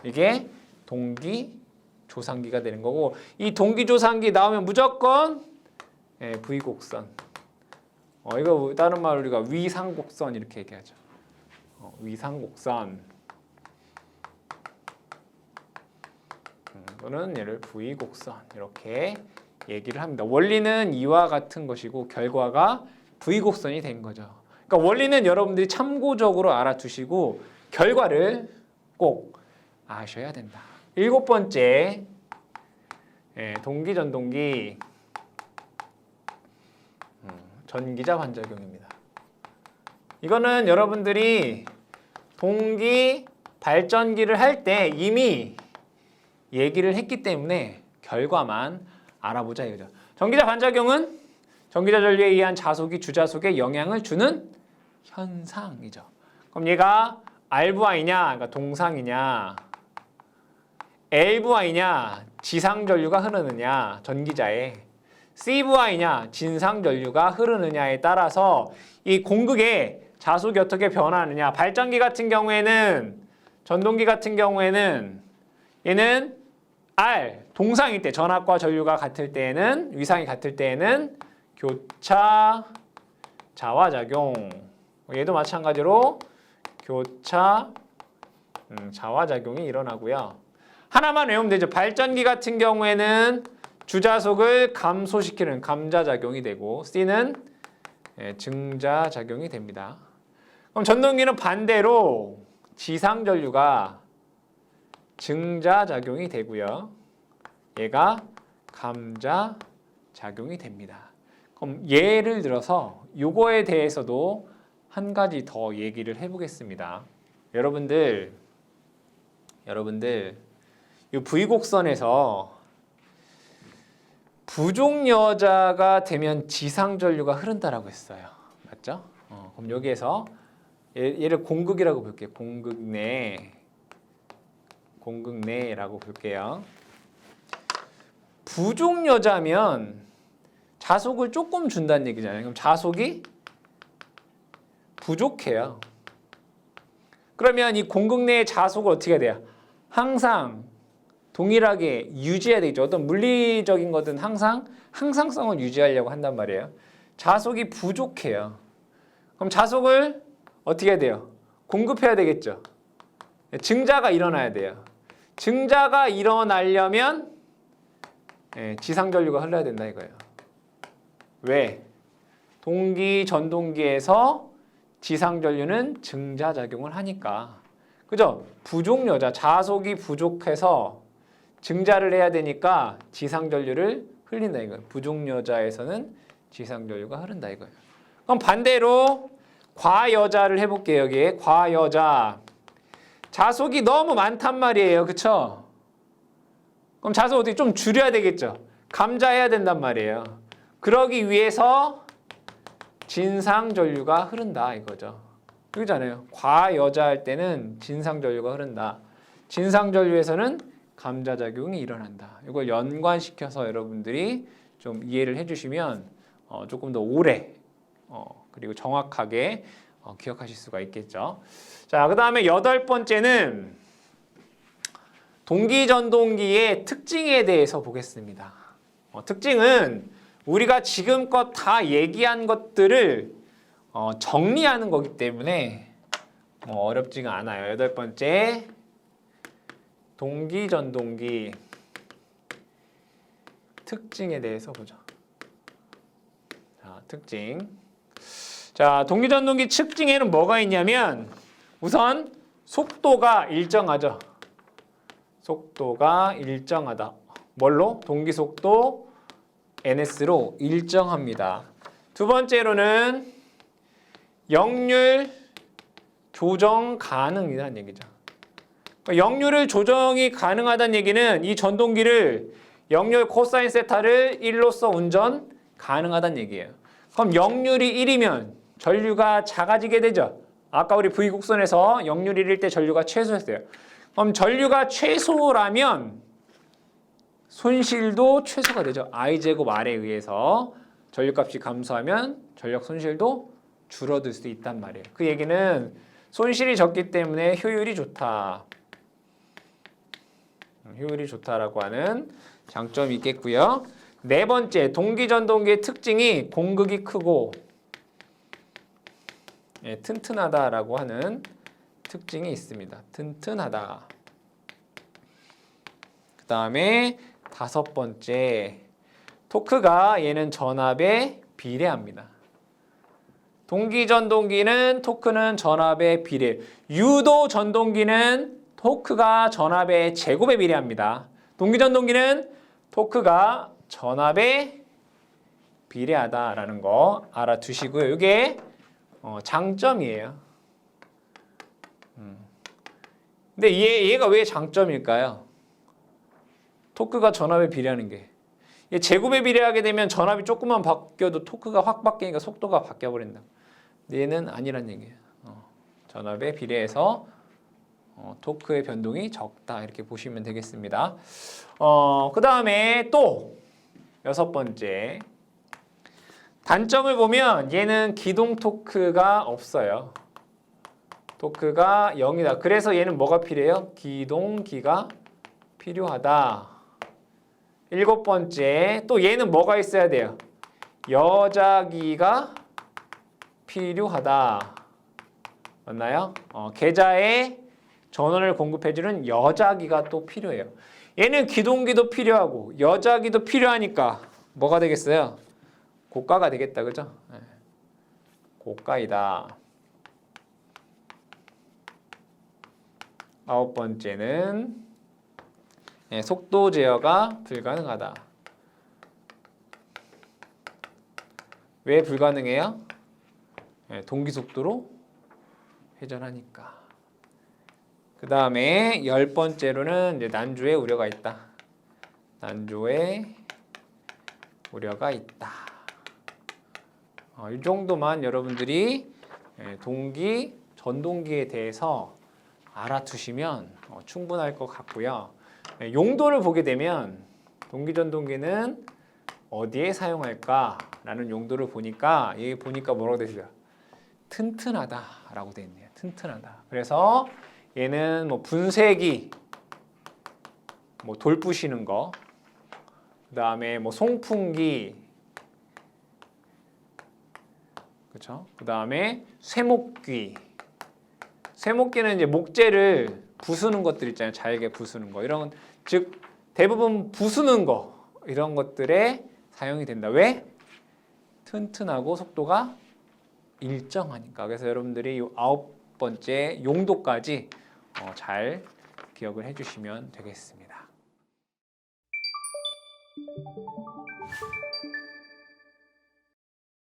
이게 동기 조상기가 되는 거고 이 동기 조상기 나오면 무조건 V곡선. 이거 다른 말로 우리가 위상곡선 이렇게 얘기하죠. 위상곡선. 또는 얘를 V곡선 이렇게 얘기를 합니다. 원리는 이와 같은 것이고 결과가 V곡선이 된 거죠. 그러니까 원리는 여러분들이 참고적으로 알아두시고 결과를 꼭 아셔야 된다. 일곱 번째, 동기 전동기 전기자 반작용입니다. 이거는 여러분들이 동기 발전기를 할 때 이미 얘기를 했기 때문에 결과만 알아보자 이거죠. 전기자 반작용은 전기자 전류에 의한 자속이 주자속에 영향을 주는 현상이죠. 그럼 얘가 RVI냐, 그러니까 동상이냐, LVI냐, 지상 전류가 흐르느냐, 전기자에 CVI냐, 진상 전류가 흐르느냐에 따라서 이 공극의 자속이 어떻게 변하느냐. 발전기 같은 경우에는, 전동기 같은 경우에는 얘는 R, 동상일 때, 전압과 전류가 같을 때에는, 위상이 같을 때에는 교차 자화작용. 얘도 마찬가지로 교차 자화작용이 일어나고요. 하나만 외우면 되죠. 발전기 같은 경우에는 주자속을 감소시키는 감자작용이 되고 C는 증자작용이 됩니다. 그럼 전동기는 반대로 지상전류가 증자작용이 되고요. 얘가 감자작용이 됩니다. 그럼 예를 들어서 요거에 대해서도 한 가지 더 얘기를 해보겠습니다. 여러분들 이 V곡선에서 부족여자가 되면 지상전류가 흐른다라고 했어요. 맞죠? 그럼 여기에서 얘를 공극이라고 볼게요. 공극내라고 볼게요. 부족여자면 자속을 조금 준다는 얘기잖아요. 그럼 자속이 부족해요. 그러면 이 공극내의 자속을 어떻게 해야 돼요? 항상 동일하게 유지해야 되겠죠. 어떤 물리적인 것은 항상 항상성을 유지하려고 한단 말이에요. 자속이 부족해요. 그럼 자속을 어떻게 해야 돼요? 공급해야 되겠죠. 증자가 일어나야 돼요. 증자가 일어나려면 지상전류가 흘러야 된다 이거예요. 왜? 동기 전동기에서 지상전류는 증자작용을 하니까. 그죠? 부족여자, 자속이 부족해서 증자를 해야 되니까 지상전류를 흘린다 이거예요. 부족여자에서는 지상전류가 흐른다 이거예요. 그럼 반대로 과여자를 해볼게요. 여기에 과여자. 자속이 너무 많단 말이에요. 그쵸? 그럼 자속 어떻게 좀 줄여야 되겠죠? 감자해야 된단 말이에요. 그러기 위해서 진상전류가 흐른다 이거죠. 그러잖아요. 과여자 할 때는 진상전류가 흐른다. 진상전류에서는 감자작용이 일어난다. 이걸 연관시켜서 여러분들이 좀 이해를 해주시면 조금 더 오래 그리고 정확하게 기억하실 수가 있겠죠. 자, 그 다음에 여덟 번째는 동기전동기의 특징에 대해서 보겠습니다. 특징은 우리가 지금껏 다 얘기한 것들을 정리하는 거기 때문에 어렵지가 않아요. 여덟 번째, 동기전동기 특징에 대해서 보죠. 자, 특징. 자, 동기전동기 특징에는 뭐가 있냐면 우선 속도가 일정하죠. 속도가 일정하다. 뭘로? 동기속도 ns로 일정합니다. 두 번째로는 역률 조정 가능이라는 얘기죠. 역률을 조정이 가능하다는 얘기는 이 전동기를 역률 코사인 세타를 1로서 운전 가능하다는 얘기예요. 그럼 역률이 1이면 전류가 작아지게 되죠. 아까 우리 V곡선에서 역률 1일 때 전류가 최소였어요. 그럼 전류가 최소라면 손실도 최소가 되죠. I제곱 R에 의해서 전류값이 감소하면 전력 손실도 줄어들 수 있단 말이에요. 그 얘기는 손실이 적기 때문에 효율이 좋다. 효율이 좋다라고 하는 장점이 있겠고요. 네 번째, 동기전동기의 특징이 공극이 크고 튼튼하다라고 하는 특징이 있습니다. 튼튼하다. 그 다음에 다섯 번째, 토크가 얘는 전압에 비례합니다. 동기전동기는 토크는 전압에 비례. 유도전동기는 토크가 전압의 제곱에 비례합니다. 동기전동기는 토크가 전압에 비례하다라는 거 알아두시고요. 이게 장점이에요. 근데 얘가 왜 장점일까요? 토크가 전압에 비례하는 게. 제곱에 비례하게 되면 전압이 조금만 바뀌어도 토크가 확 바뀌니까 속도가 바뀌어버린다. 근데 얘는 아니란 얘기예요. 전압에 비례해서 토크의 변동이 적다. 이렇게 보시면 되겠습니다. 그 다음에 또 여섯 번째. 단점을 보면 얘는 기동 토크가 없어요. 토크가 0이다. 그래서 얘는 뭐가 필요해요? 기동기가 필요하다. 일곱 번째, 또 얘는 뭐가 있어야 돼요? 여자기가 필요하다. 맞나요? 계좌에 전원을 공급해주는 여자기가 또 필요해요. 얘는 기동기도 필요하고 여자기도 필요하니까 뭐가 되겠어요? 고가가 되겠다. 그죠? 고가이다. 아홉 번째는 속도 제어가 불가능하다. 왜 불가능해요? 동기 속도로 회전하니까. 그 다음에 열 번째로는 이제 난조의 우려가 있다. 난조의 우려가 있다. 이 정도만 여러분들이 동기, 전동기에 대해서 알아두시면 충분할 것 같고요. 용도를 보게 되면 동기전동기는 어디에 사용할까라는 용도를 보니까 여기 보니까 뭐라고 되어 있어요? 튼튼하다라고 되어 있네요. 튼튼하다. 그래서 얘는 뭐 분쇄기, 뭐 돌 부시는 거, 그 다음에 뭐 송풍기, 그렇죠? 그 다음에 쇠목기. 쇠목기는 이제 목재를 부수는 것들 있잖아요. 잘게 부수는 거. 이런 즉 대부분 부수는 거 이런 것들에 사용이 된다. 왜? 튼튼하고 속도가 일정하니까. 그래서 여러분들이 이 아홉 번째 용도까지 잘 기억을 해주시면 되겠습니다.